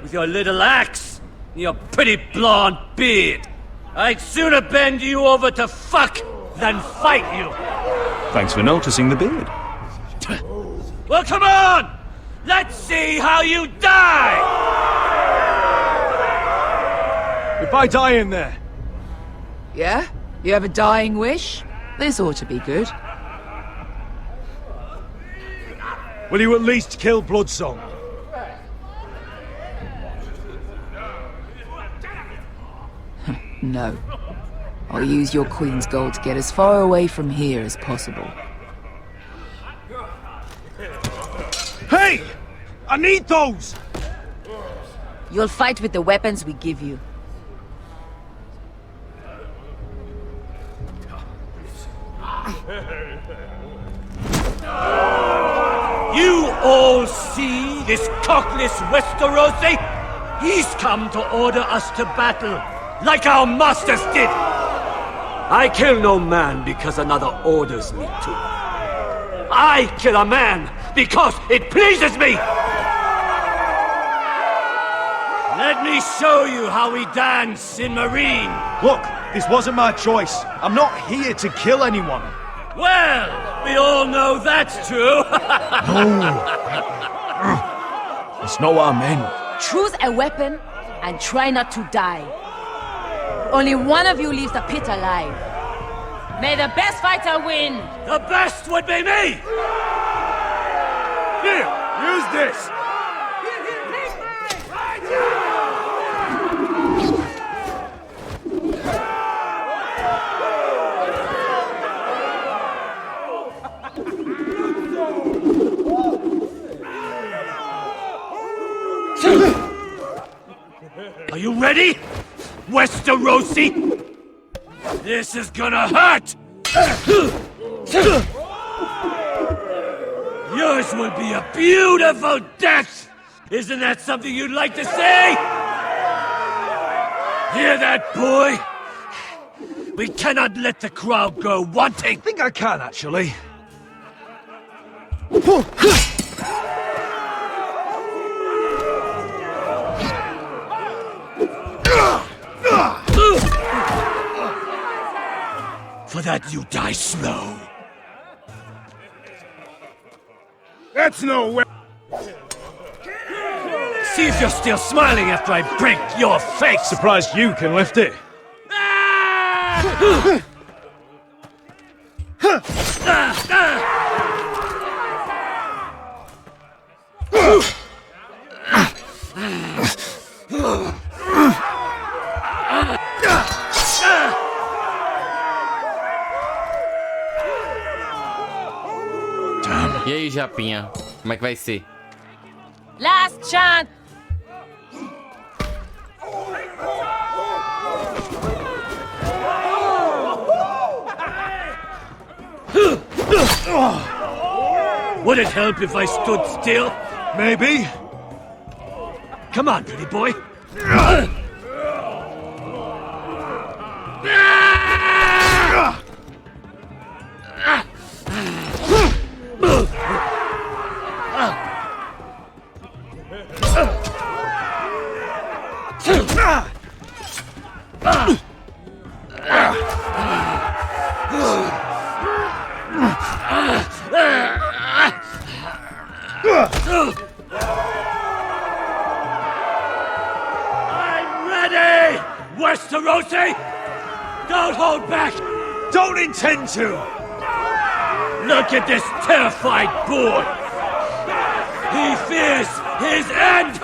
With your little axe and your pretty blonde beard? I'd sooner bend you over to fuck than fight you. Thanks for noticing the beard. Well, come on! Let's see how you die! If I die in there. Yeah? You have a dying wish? This ought to be good. Will you at least kill Bloodsong? No. I'll use your queen's gold to get as far away from here as possible. Hey! I need those! You'll fight with the weapons we give you. You all see this cockless Westerosi? He's come to order us to battle, like our masters did! I kill no man because another orders me to. I kill a man because it pleases me! Let me show you how we dance in Marine! Look, this wasn't my choice. I'm not here to kill anyone. Well, we all know that's true! That's not what I meant. Choose a weapon and try not to die. Only one of you leaves the pit alive. May the best fighter win! The best would be me! Here, use this! Are you ready, Westerosi? This is gonna hurt! Yours will be a beautiful death! Isn't that something you'd like to say? Hear that, boy? We cannot let the crowd go wanting! I think I can, actually. For that, you die slow. That's no way. See if you're still smiling after I break your face! Surprised you can lift it. E aí, Japinha? Como é que vai ser? Last chance! Would it help if I stood still? Maybe. Come on, pretty boy. I'm ready! Westerosi! Don't hold back! Don't intend to! Look at this terrified boy! He fears his end!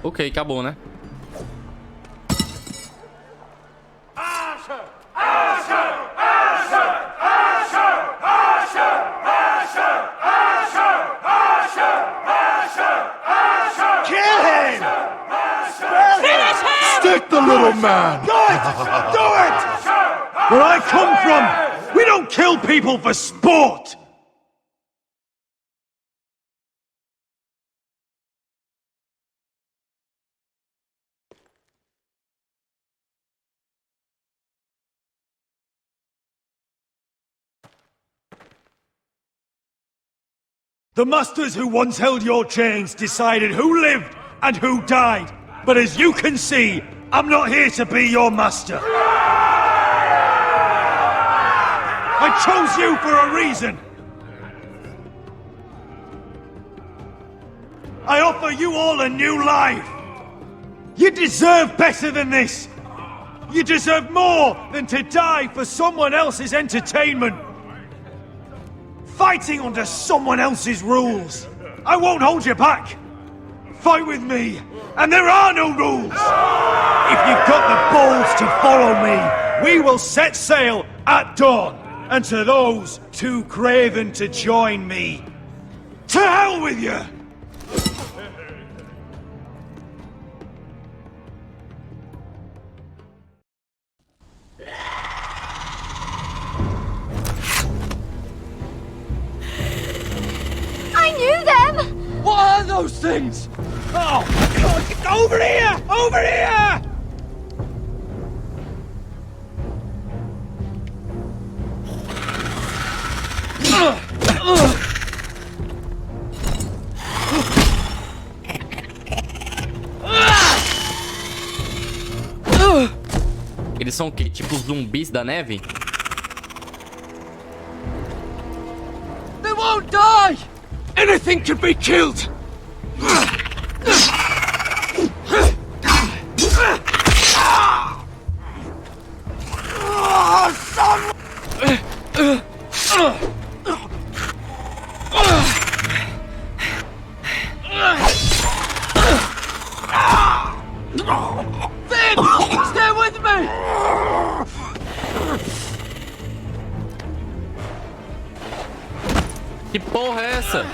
Ok, acabou, né? Stick the little man! Do it! Do it! Where I come from, we don't kill people for sport! The masters who once held your chains decided who lived and who died. But as you can see, I'm not here to be your master. I chose you for a reason. I offer you all a new life. You deserve better than this. You deserve more than to die for someone else's entertainment. Fighting under someone else's rules. I won't hold you back. Fight with me, and there are no rules. If you've got the balls to follow me, we will set sail at dawn. And to those too craven to join me, to hell with you! I knew them! What are those things? Oh, God, over here! Over here! Eles são o quê? Tipo zumbis da neve? They won't die! Anything can be killed! Stay with me! Que porra é essa?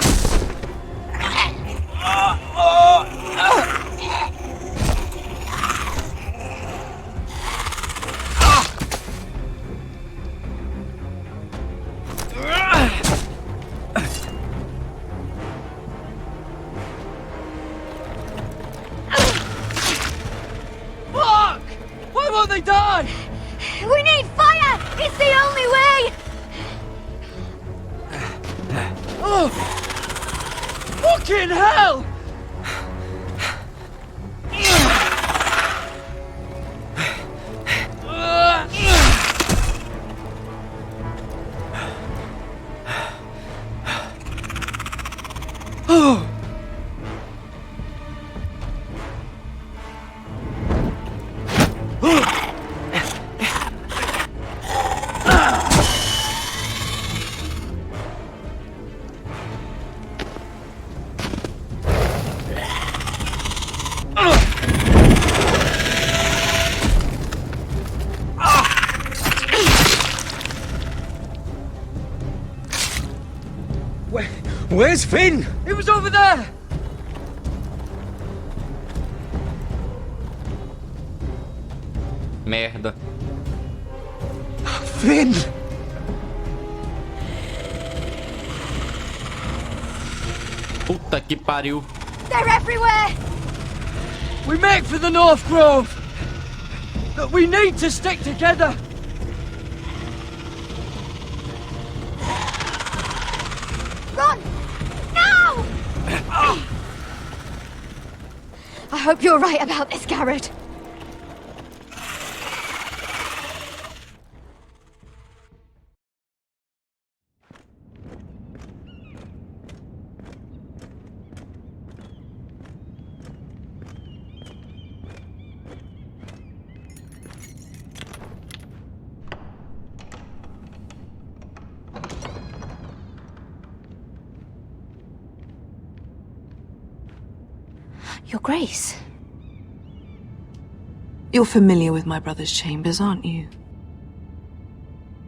nearly die! We need fire! It's the only way! Oh! Fucking hell! Oh! Where's Finn? It was over there! Merda. Finn! Puta que pariu. They're everywhere! We make for the North Grove! But we need to stick together! Run! Now! I hope you're right about this, Garrett. Your Grace. You're familiar with my brother's chambers, aren't you?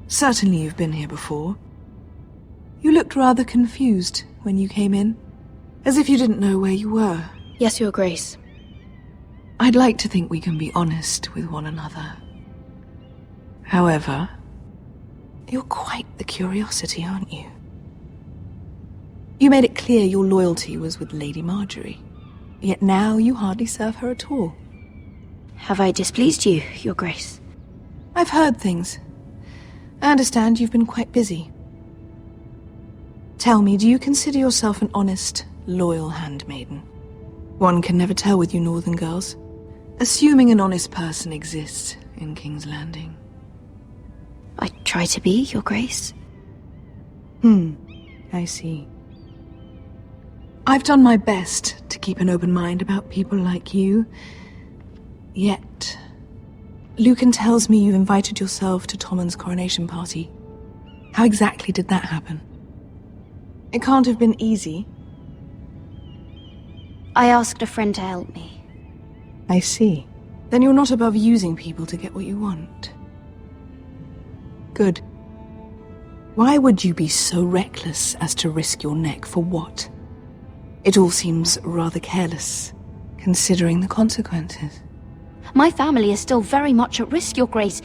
Certainly you've been here before. You looked rather confused when you came in, as if you didn't know where you were. Yes, Your Grace. I'd like to think we can be honest with one another. However, you're quite the curiosity, aren't you? You made it clear your loyalty was with Lady Marjorie. Yet now you hardly serve her at all. Have I displeased you, Your Grace? I've heard things. I understand you've been quite busy. Tell me, do you consider yourself an honest, loyal handmaiden? One can never tell with you northern girls. Assuming an honest person exists in King's Landing. I try to be, Your Grace. I see. I've done my best to keep an open mind about people like you. Yet, Lucan tells me you invited yourself to Tommen's coronation party. How exactly did that happen? It can't have been easy. I asked a friend to help me. I see. Then you're not above using people to get what you want. Good. Why would you be so reckless as to risk your neck for what? It all seems rather careless, considering the consequences. My family is still very much at risk, Your Grace.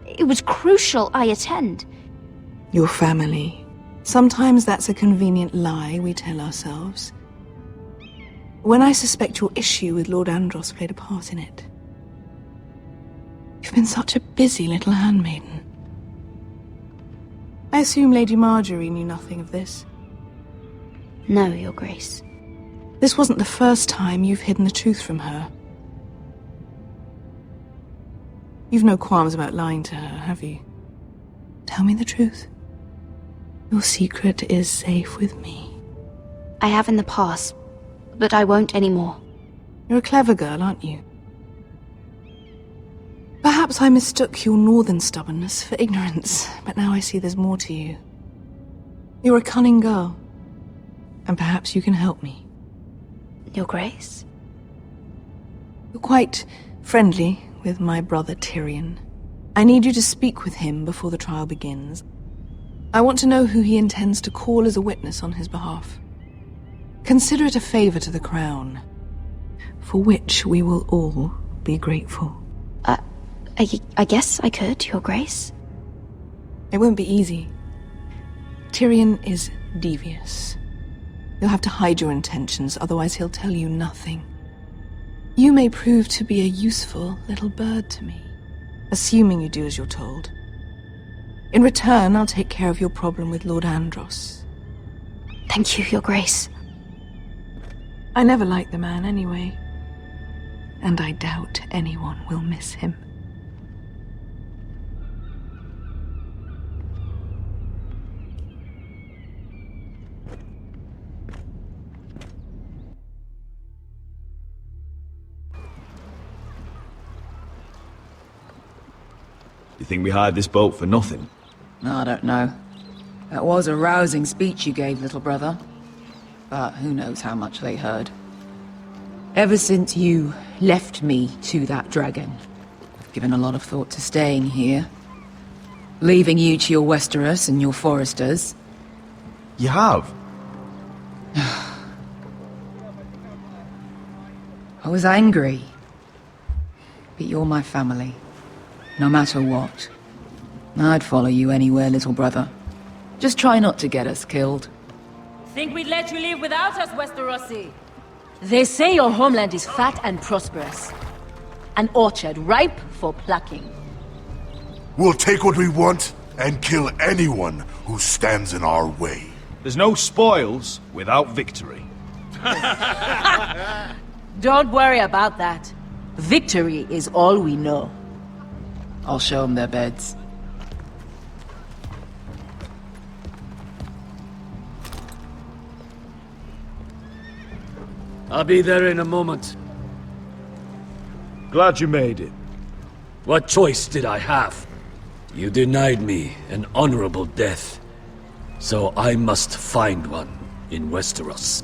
It was crucial I attend. Your family. Sometimes that's a convenient lie we tell ourselves. When I suspect your issue with Lord Andros played a part in it. You've been such a busy little handmaiden. I assume Lady Marjorie knew nothing of this. No, Your Grace. This wasn't the first time you've hidden the truth from her. You've no qualms about lying to her, have you? Tell me the truth. Your secret is safe with me. I have in the past, but I won't anymore. You're a clever girl, aren't you? Perhaps I mistook your northern stubbornness for ignorance, but now I see there's more to you. You're a cunning girl. And perhaps you can help me. Your Grace? You're quite friendly with my brother Tyrion. I need you to speak with him before the trial begins. I want to know who he intends to call as a witness on his behalf. Consider it a favor to the crown, for which we will all be grateful. I guess I could, Your Grace. It won't be easy. Tyrion is devious. You'll have to hide your intentions, otherwise he'll tell you nothing. You may prove to be a useful little bird to me, assuming you do as you're told. In return, I'll take care of your problem with Lord Andros. Thank you, Your Grace. I never liked the man anyway, and I doubt anyone will miss him. You think we hired this boat for nothing? I don't know. That was a rousing speech you gave, little brother. But who knows how much they heard. Ever since you left me to that dragon, I've given a lot of thought to staying here. Leaving you to your Westeros and your foresters. You have? I was angry. But you're my family. No matter what. I'd follow you anywhere, little brother. Just try not to get us killed. Think we'd let you leave without us, Westerosi? They say your homeland is fat and prosperous. An orchard ripe for plucking. We'll take what we want and kill anyone who stands in our way. There's no spoils without victory. Don't worry about that. Victory is all we know. I'll show them their beds. I'll be there in a moment. Glad you made it. What choice did I have? You denied me an honorable death. So I must find one in Westeros.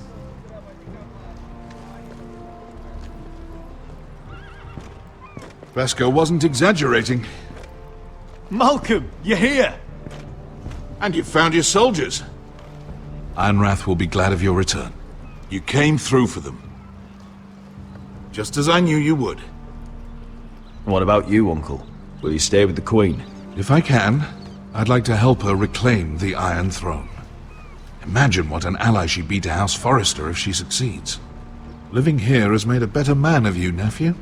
Vesco wasn't exaggerating. Malcolm, you're here! And you found your soldiers. Ironrath will be glad of your return. You came through for them. Just as I knew you would. What about you, Uncle? Will you stay with the Queen? If I can, I'd like to help her reclaim the Iron Throne. Imagine what an ally she'd be to House Forrester if she succeeds. Living here has made a better man of you, nephew.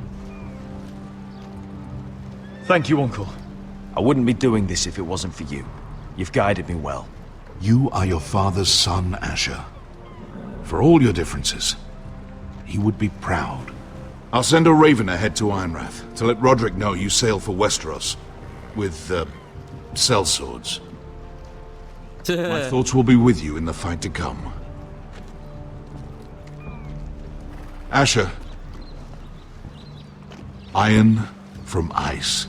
Thank you, Uncle. I wouldn't be doing this if it wasn't for you. You've guided me well. You are your father's son, Asher. For all your differences, he would be proud. I'll send a raven ahead to Ironrath to let Roderick know you sail for Westeros with, sellswords. My thoughts will be with you in the fight to come. Asher. Iron from ice.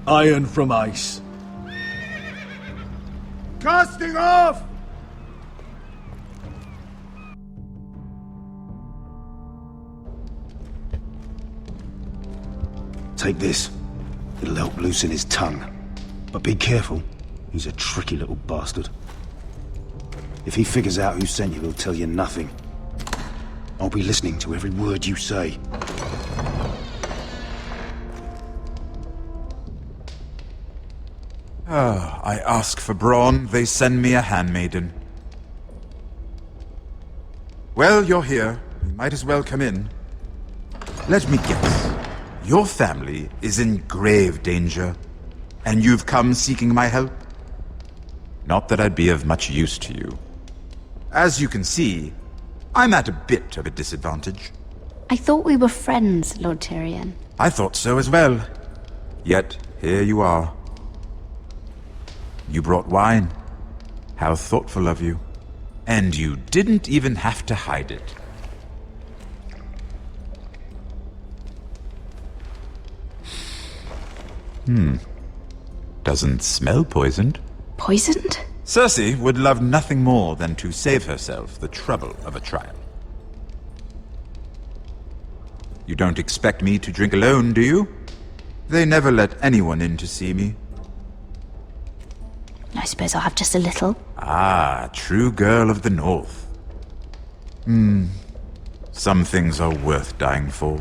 Iron from ice. Casting off! Take this. It'll help loosen his tongue. But be careful. He's a tricky little bastard. If he figures out who sent you, he'll tell you nothing. I'll be listening to every word you say. I ask for brawn, they send me a handmaiden. Well, you're here. You might as well come in. Let me guess. Your family is in grave danger, and you've come seeking my help? Not that I'd be of much use to you. As you can see, I'm at a bit of a disadvantage. I thought we were friends, Lord Tyrion. I thought so as well. Yet, here you are. You brought wine. How thoughtful of you. And you didn't even have to hide it. Doesn't smell poisoned. Poisoned? Cersei would love nothing more than to save herself the trouble of a trial. You don't expect me to drink alone, do you? They never let anyone in to see me. I suppose I'll have just a little. Ah, true girl of the North. Some things are worth dying for.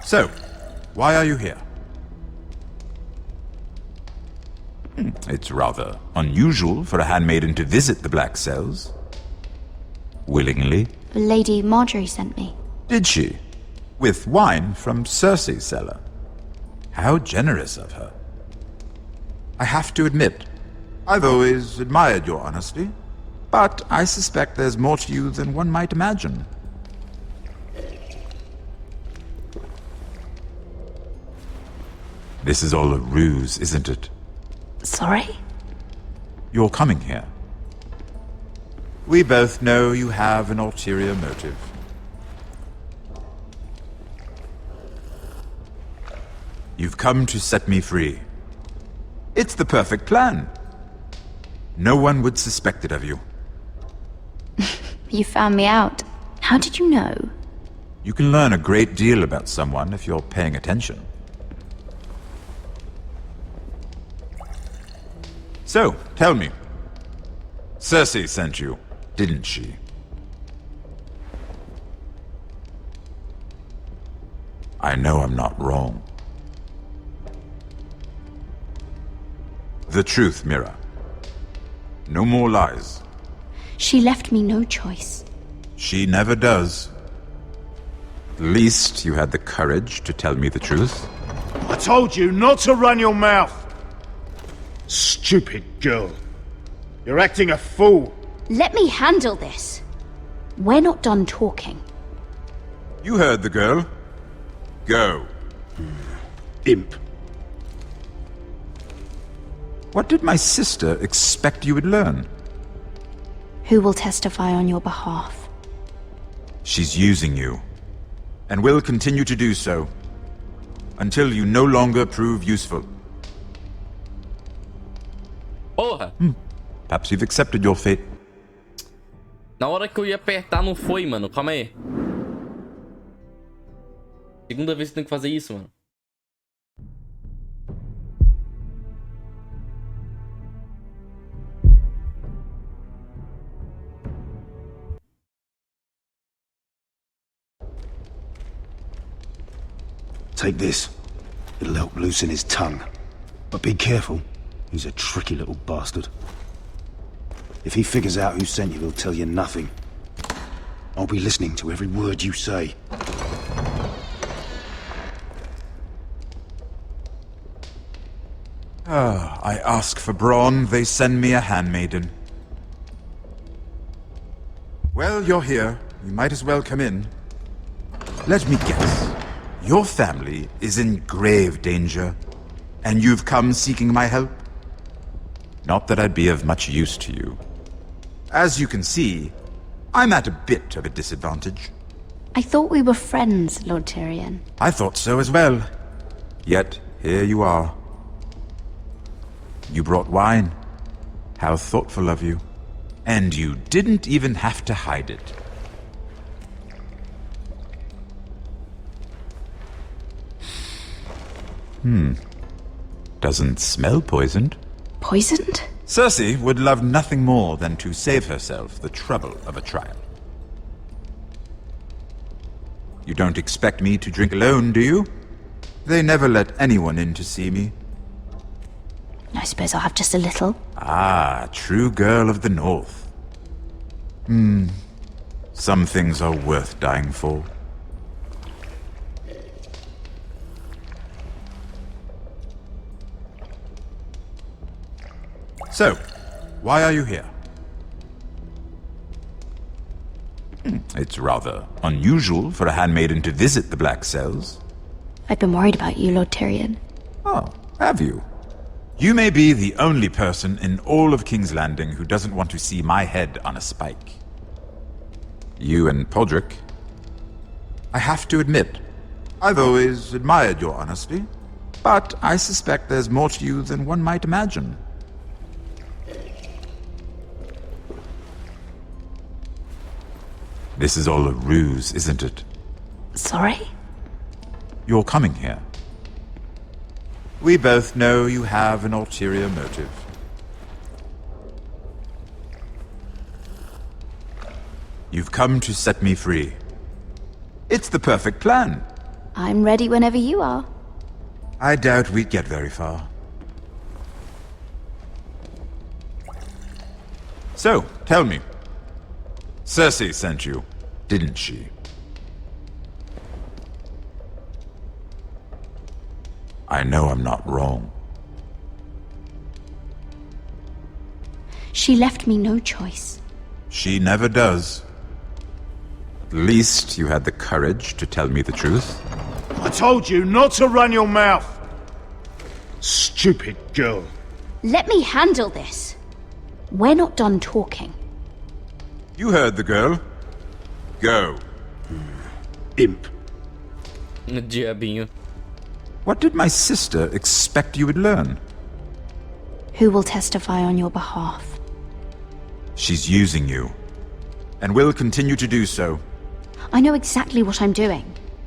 So, why are you here? It's rather unusual for a handmaiden to visit the Black Cells. Willingly. Lady Marjorie sent me. Did she? With wine from Cersei's cellar. How generous of her. I have to admit, I've always admired your honesty, but I suspect there's more to you than one might imagine. This is all a ruse, isn't it? Sorry? You're coming here. We both know you have an ulterior motive. You've come to set me free. It's the perfect plan. No one would suspect it of you. You found me out. How did you know? You can learn a great deal about someone if you're paying attention. So, tell me. Cersei sent you, didn't she? I know I'm not wrong. The truth, Mira. No more lies. She left me no choice. She never does. At least you had the courage to tell me the truth. I told you not to run your mouth! Stupid girl. You're acting a fool. Let me handle this. We're not done talking. You heard the girl. Go. Imp. What did my sister expect you would learn? Who will testify on your behalf? She's using you, and will continue to do so, until you no longer prove useful. Porra! Perhaps you've accepted your fate. Na hora que eu ia apertar não foi, mano. Calma aí. Segunda vez que eu tenho que fazer isso, mano. Take this. It'll help loosen his tongue. But be careful. He's a tricky little bastard. If he figures out who sent you, he'll tell you nothing. I'll be listening to every word you say. I ask for brawn, they send me a handmaiden. Well, you're here. You might as well come in. Let me guess. Your family is in grave danger, and you've come seeking my help? Not that I'd be of much use to you. As you can see, I'm at a bit of a disadvantage. I thought we were friends, Lord Tyrion. I thought so as well. Yet, here you are. You brought wine. How thoughtful of you. And you didn't even have to hide it. Doesn't smell poisoned. Poisoned? Cersei would love nothing more than to save herself the trouble of a trial. You don't expect me to drink alone, do you? They never let anyone in to see me. I suppose I'll have just a little. Ah, true girl of the North. Some things are worth dying for. So, why are you here? It's rather unusual for a handmaiden to visit the Black Cells. I've been worried about you, Lord Tyrion. Oh, have you? You may be the only person in all of King's Landing who doesn't want to see my head on a spike. You and Podrick. I have to admit, I've always admired your honesty, but I suspect there's more to you than one might imagine. This is all a ruse, isn't it? Sorry? You're coming here. We both know you have an ulterior motive. You've come to set me free. It's the perfect plan. I'm ready whenever you are. I doubt we'd get very far. So, tell me. Cersei sent you, didn't she? I know I'm not wrong. She left me no choice. She never does. At least you had the courage to tell me the truth. I told you not to run your mouth! Stupid girl. Let me handle this. We're not done talking. You heard the girl. Go. Imp. Diabinho. What did my sister expect you would learn? Who will testify on your behalf? She's using you. And will continue to do so. I know exactly what I'm doing.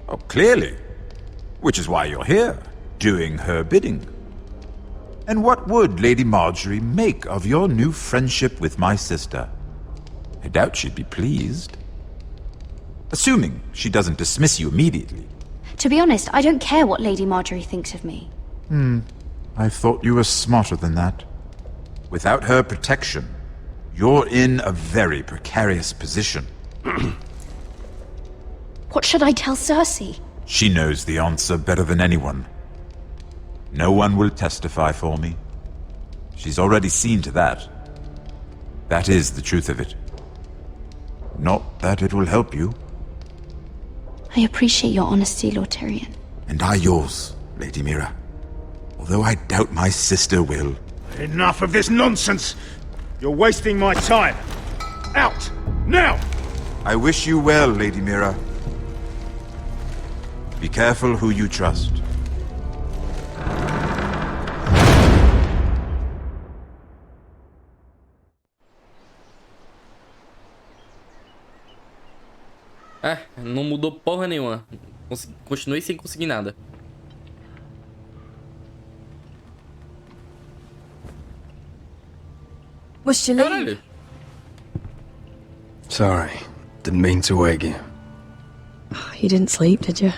Oh, clearly. Which is why you're here, doing her bidding. And what would Lady Marjorie make of your new friendship with my sister? I doubt she'd be pleased. Assuming she doesn't dismiss you immediately. To be honest, I don't care what Lady Marjorie thinks of me. I thought you were smarter than that. Without her protection, you're in a very precarious position. What should I tell Cersei? She knows the answer better than anyone. No one will testify for me. She's already seen to that. That is the truth of it. Not that it will help you. I appreciate your honesty, Lord Tyrion. And I yours, Lady Mira. Although I doubt my sister will. Enough of this nonsense! You're wasting my time! Out! Now! I wish you well, Lady Mira. Be careful who you trust. Não mudou porra nenhuma. Continuei sem conseguir nada. Must you leave? Sorry, didn't mean to wake you. You didn't sleep, did you?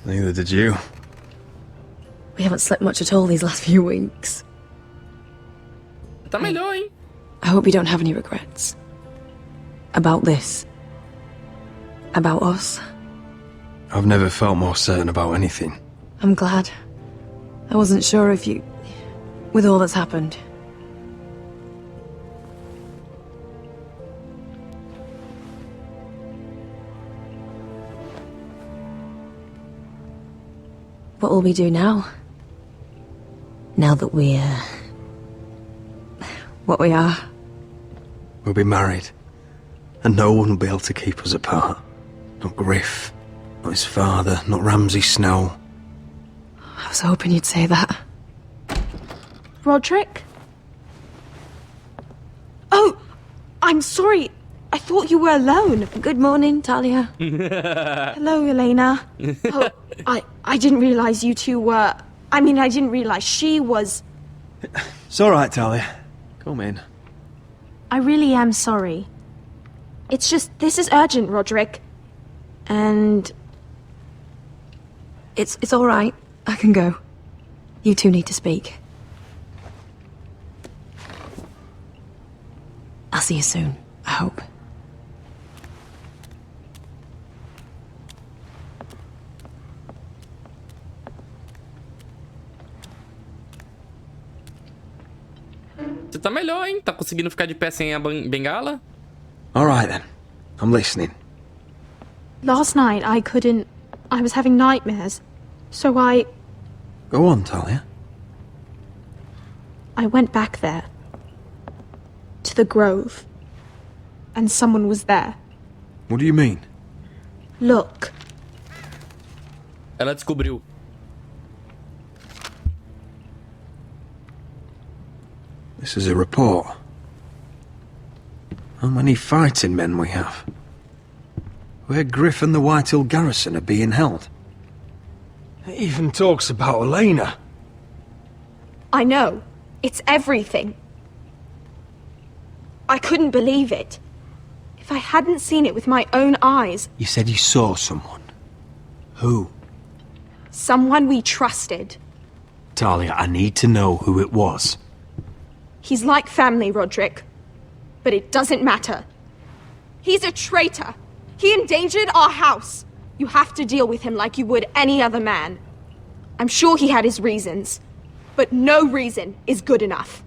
Neither did you. We haven't slept much at all these last few weeks. Tá melhor, hein? I hope you don't have any regrets. About this. About us. I've never felt more certain about anything. I'm glad. I wasn't sure if you... with all that's happened. What will we do now? Now that we're... what we are? We'll be married. And no one will be able to keep us apart. Not Griff, not his father, not Ramsay Snow. I was hoping you'd say that. Roderick? Oh! I'm sorry. I thought you were alone. Good morning, Talia. Hello, Elena. Oh, I didn't realize you two were... I mean, I didn't realize she was... It's alright, Talia. Come in. I really am sorry. It's just, this is urgent, Roderick. And... It's all right. I can go. You two need to speak. I'll see you soon, I hope. Você tá melhor, hein? Tá conseguindo ficar de pé sem a bengala? Alright then. I'm listening. Last night, I couldn't... I was having nightmares. So I Go on, Talia. went back there. To the grove. And someone was there. What do you mean? Look. Ela descobriu. This is a report. How many fighting men we have? Where Griff and the Whitehill garrison are being held. It even talks about Elena. I know. It's everything. I couldn't believe it. If I hadn't seen it with my own eyes... You said you saw someone. Who? Someone we trusted. Talia, I need to know who it was. He's like family, Roderick. but it doesn't matter. He's a traitor. He endangered our house. You have to deal with him like you would any other man. I'm sure he had his reasons, but no reason is good enough.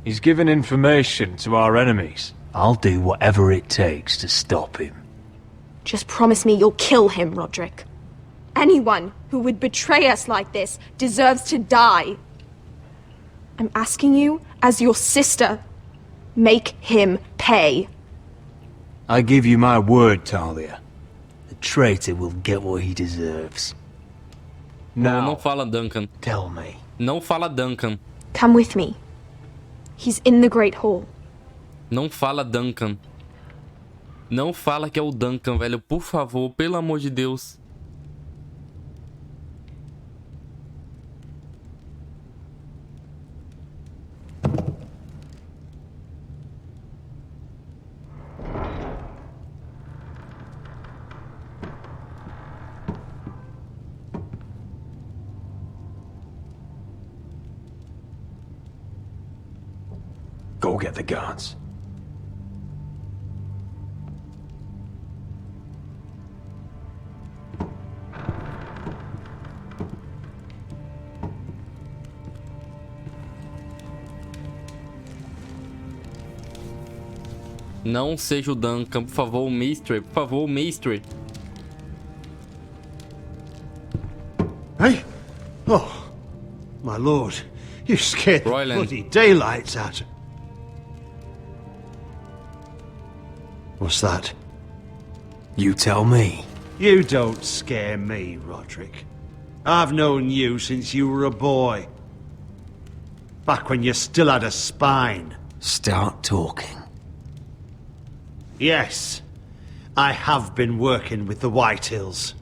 He's given information to our enemies. I'll do whatever it takes to stop him. Just promise me you'll kill him, Roderick. Anyone who would betray us like this deserves to die. I'm asking you, as your sister, make him pay. I give you my word, Talia. The traitor will get what he deserves. Não, não fala Duncan. Tell me. Não fala Duncan. Come with me. He's in the Great Hall. Não fala Duncan. Não fala que é o Duncan, velho. Por favor, pelo amor de Deus. Go get the guards. Não seja o Duncan, por favor, o Mestre. Por favor, o Mestre. Hey? Oh, my lord. You scared the bloody daylights out. What's that? You tell me. You don't scare me, Roderick. I've known you since you were a boy. Back when you still had a spine. Start talking. Yes, I have been working with the Whitehills,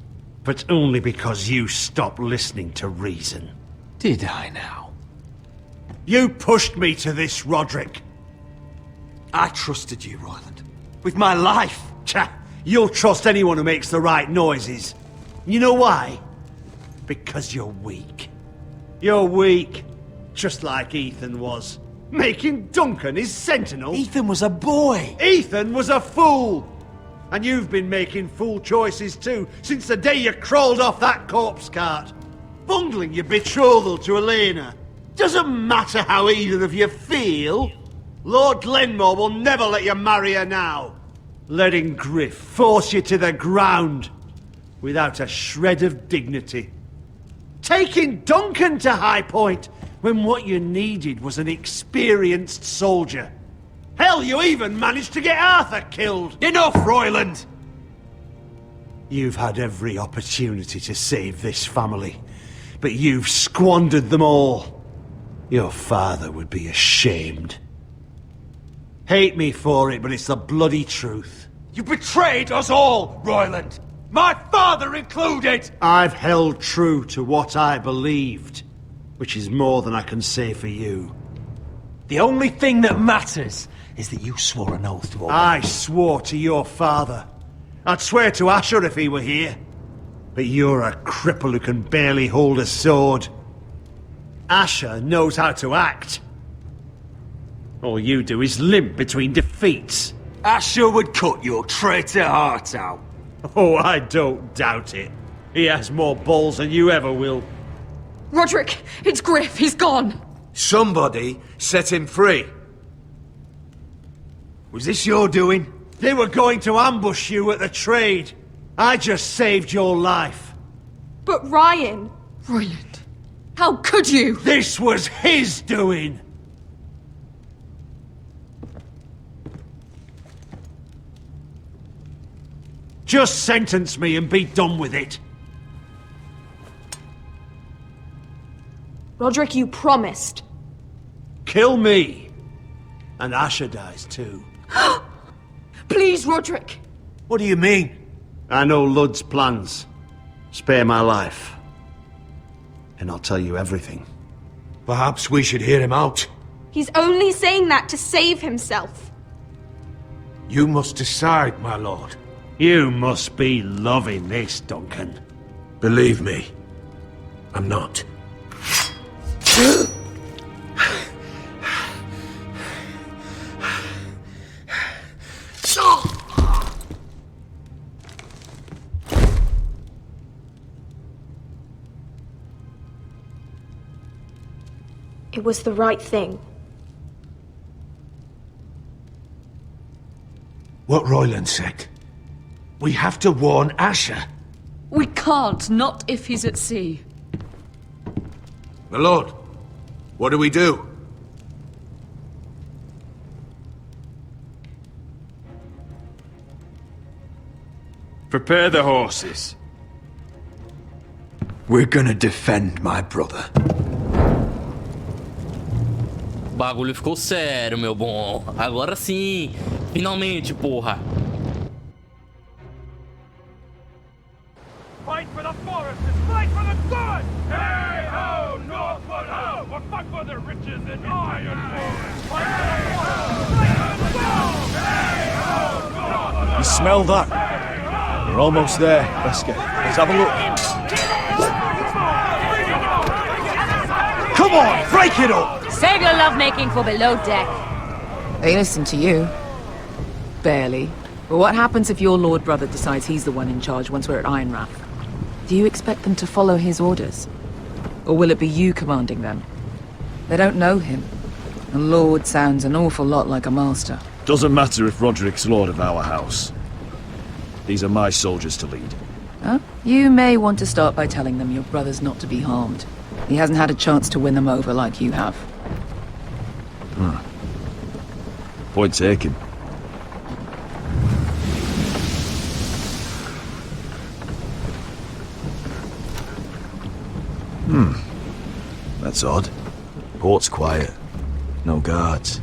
but only because you stopped listening to reason. Did I now? You pushed me to this, Roderick. I trusted you, Royland. With my life. Cha, you'll trust anyone who makes the right noises. You know why? Because you're weak. You're weak, just like Ethan was. Making Duncan his sentinel. Ethan was a boy. Ethan was a fool. And you've been making fool choices too, since the day you crawled off that corpse cart. Bungling your betrothal to Elena. Doesn't matter how either of you feel. Lord Glenmore will never let you marry her now. Letting Griff force you to the ground without a shred of dignity. Taking Duncan to High Point when what you needed was an experienced soldier. Hell, you even managed to get Arthur killed. Enough, Royland! You've had every opportunity to save this family, but you've squandered them all. Your father would be ashamed. Hate me for it, but it's the bloody truth. You betrayed us all, Royland! My father included! I've held true to what I believed, which is more than I can say for you. The only thing that matters is that you swore an oath to obey. I swore to your father. I'd swear to Asher if he were here. But you're a cripple who can barely hold a sword. Asher knows how to act. All you do is limp between defeats. Asher would cut your traitor heart out. Oh, I don't doubt it. He has more balls than you ever will. Roderick, it's Griff. He's gone. Somebody set him free. Was this your doing? They were going to ambush you at the trade. I just saved your life. But Ryan... Royland, how could you? This was his doing. Just sentence me and be done with it. Roderick, you promised. Kill me. And Asher dies too. Please, Roderick. What do you mean? I know Lud's plans. Spare my life. And I'll tell you everything. Perhaps we should hear him out. He's only saying that to save himself. You must decide, my lord. You must be loving this, Duncan. Believe me, I'm not. was the right thing. What Royland said. We have to warn Asher. We can't, not if he's at sea. My lord, what do we do? Prepare the horses. We're gonna defend my brother. O bagulho ficou sério, meu bom. Agora sim. Finalmente, porra. Fight for the foresters! Fight for the good! Hey ho, Northwood ho! We'll fight for the riches in Ironwood! Fight for the foresters! Fight for the gold! Hey ho, Northwood! You smell that? We're almost there, Wesker. Let's have a look. Come on, break it up! Save your lovemaking for below deck. They listen to you. Barely. But what happens if your lord brother decides he's the one in charge once we're at Ironrath? Do you expect them to follow his orders? Or will it be you commanding them? They don't know him. A lord sounds an awful lot like a master. Doesn't matter if Roderick's lord of our house. These are my soldiers to lead. Huh? You may want to start by telling them your brother's not to be harmed. He hasn't had a chance to win them over like you have. Point taken. That's odd. Port's quiet. No guards.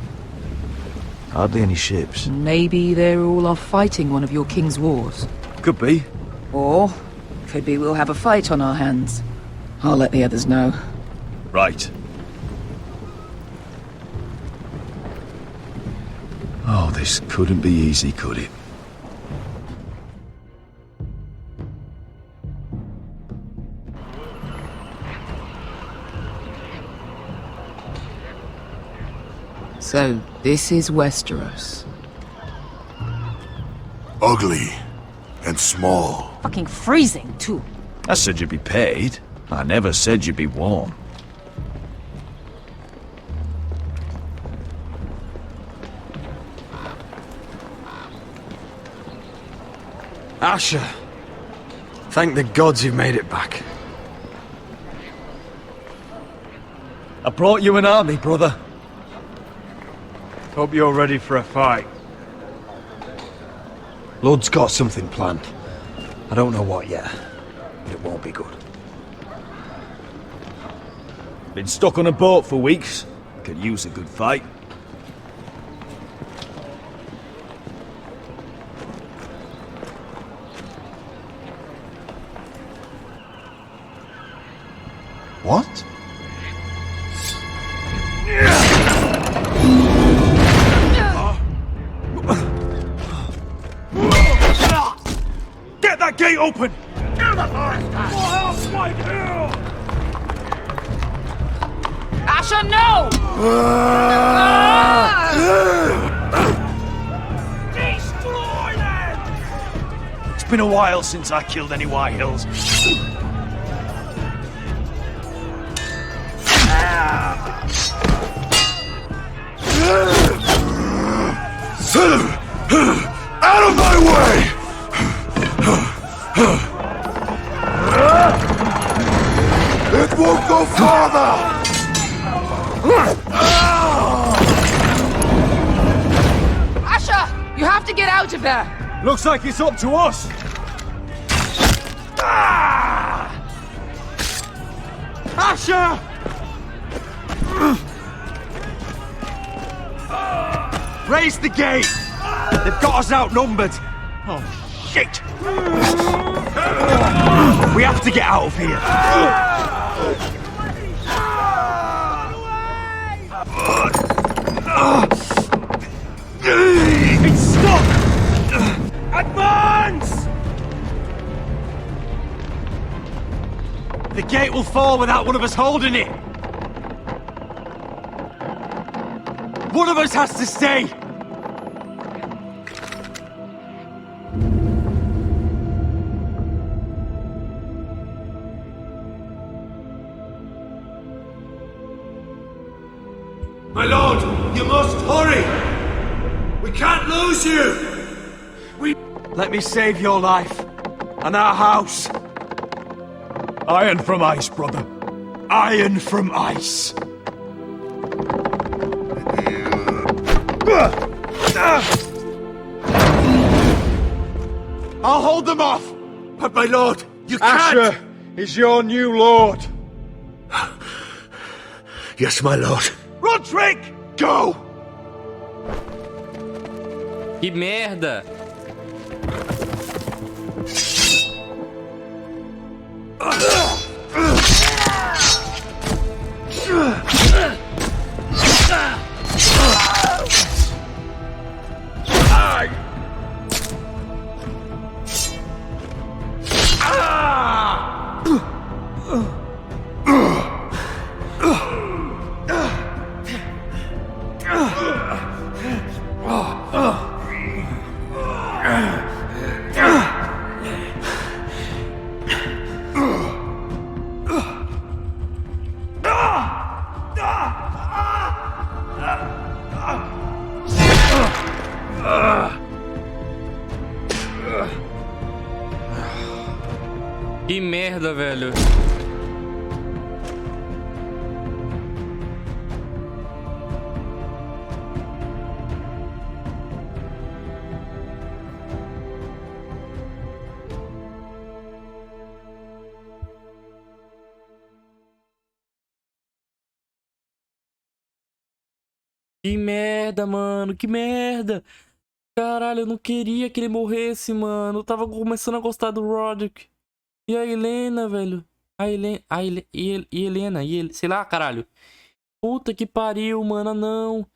Hardly any ships. Maybe they're all off fighting one of your king's wars. Could be. Or, could be we'll have a fight on our hands. I'll let the others know. Right. Oh, this couldn't be easy, could it? So, this is Westeros. Ugly and small. Fucking freezing, too. I said you'd be paid. I never said you'd be warm. Asher, thank the gods you've made it back. I brought you an army, brother. Hope you're ready for a fight. Lord's got something planned. I don't know what yet, but it won't be good. Been stuck on a boat for weeks. Could use a good fight. What? Get that gate open! Asher, no! Destroy them! It's been a while since I killed any White Hills. Out of my way! It won't go farther! Asher, you have to get out of there! Looks like it's up to us! Asher! Raise the gate! They've got us outnumbered! Oh, shit! We have to get out of here! It's stuck! Advance! The gate will fall without one of us holding it! One of us has to stay! can't lose you! Let me save your life. And our house. Iron from ice, brother. Iron from ice. I'll hold them off! But my lord, you can't! Asher is your new lord. Yes, my lord. Roderick! Go! Que merda! Que merda, velho. Que merda, mano. Que merda. Caralho, eu não queria que ele morresse, mano. Eu tava começando a gostar do Roderick. E a Helena, velho. Helena, sei lá, caralho. Puta que pariu, mano, não.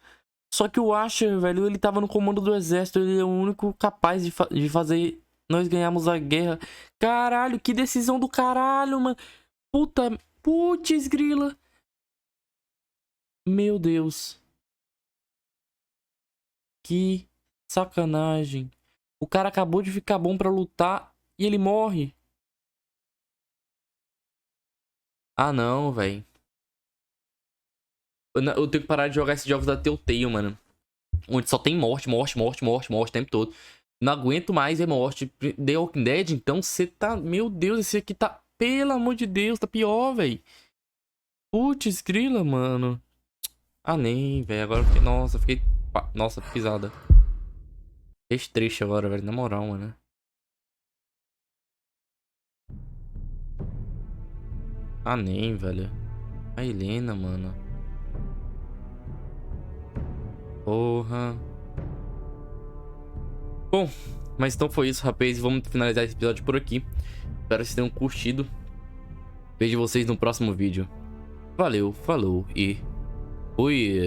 Só que o Asher, velho, ele tava no comando do exército. Ele é o único capaz de fazer nós ganharmos a guerra. Caralho, que decisão do caralho, mano. Putz, grila. Meu Deus. Que sacanagem. O cara acabou de ficar bom pra lutar e ele morre. Ah, não, velho. Eu tenho que parar de jogar esses jogos da Telltale, mano. Onde só tem morte o tempo todo. Não aguento mais, é morte. The Walking Dead, então, você tá... Meu Deus, esse aqui tá... Pelo amor de Deus, tá pior, velho. Putz, grila, mano. Ah, nem, velho. Agora eu fiquei... Nossa, fiquei... Nossa, pisada. Fiquei triste agora, velho. Na moral, mano. Ah, nem, velho. A Helena, mano. Porra. Bom, mas então foi isso, rapaz. Vamos finalizar esse episódio por aqui. Espero que vocês tenham curtido. Vejo vocês no próximo vídeo. Valeu, falou e fui.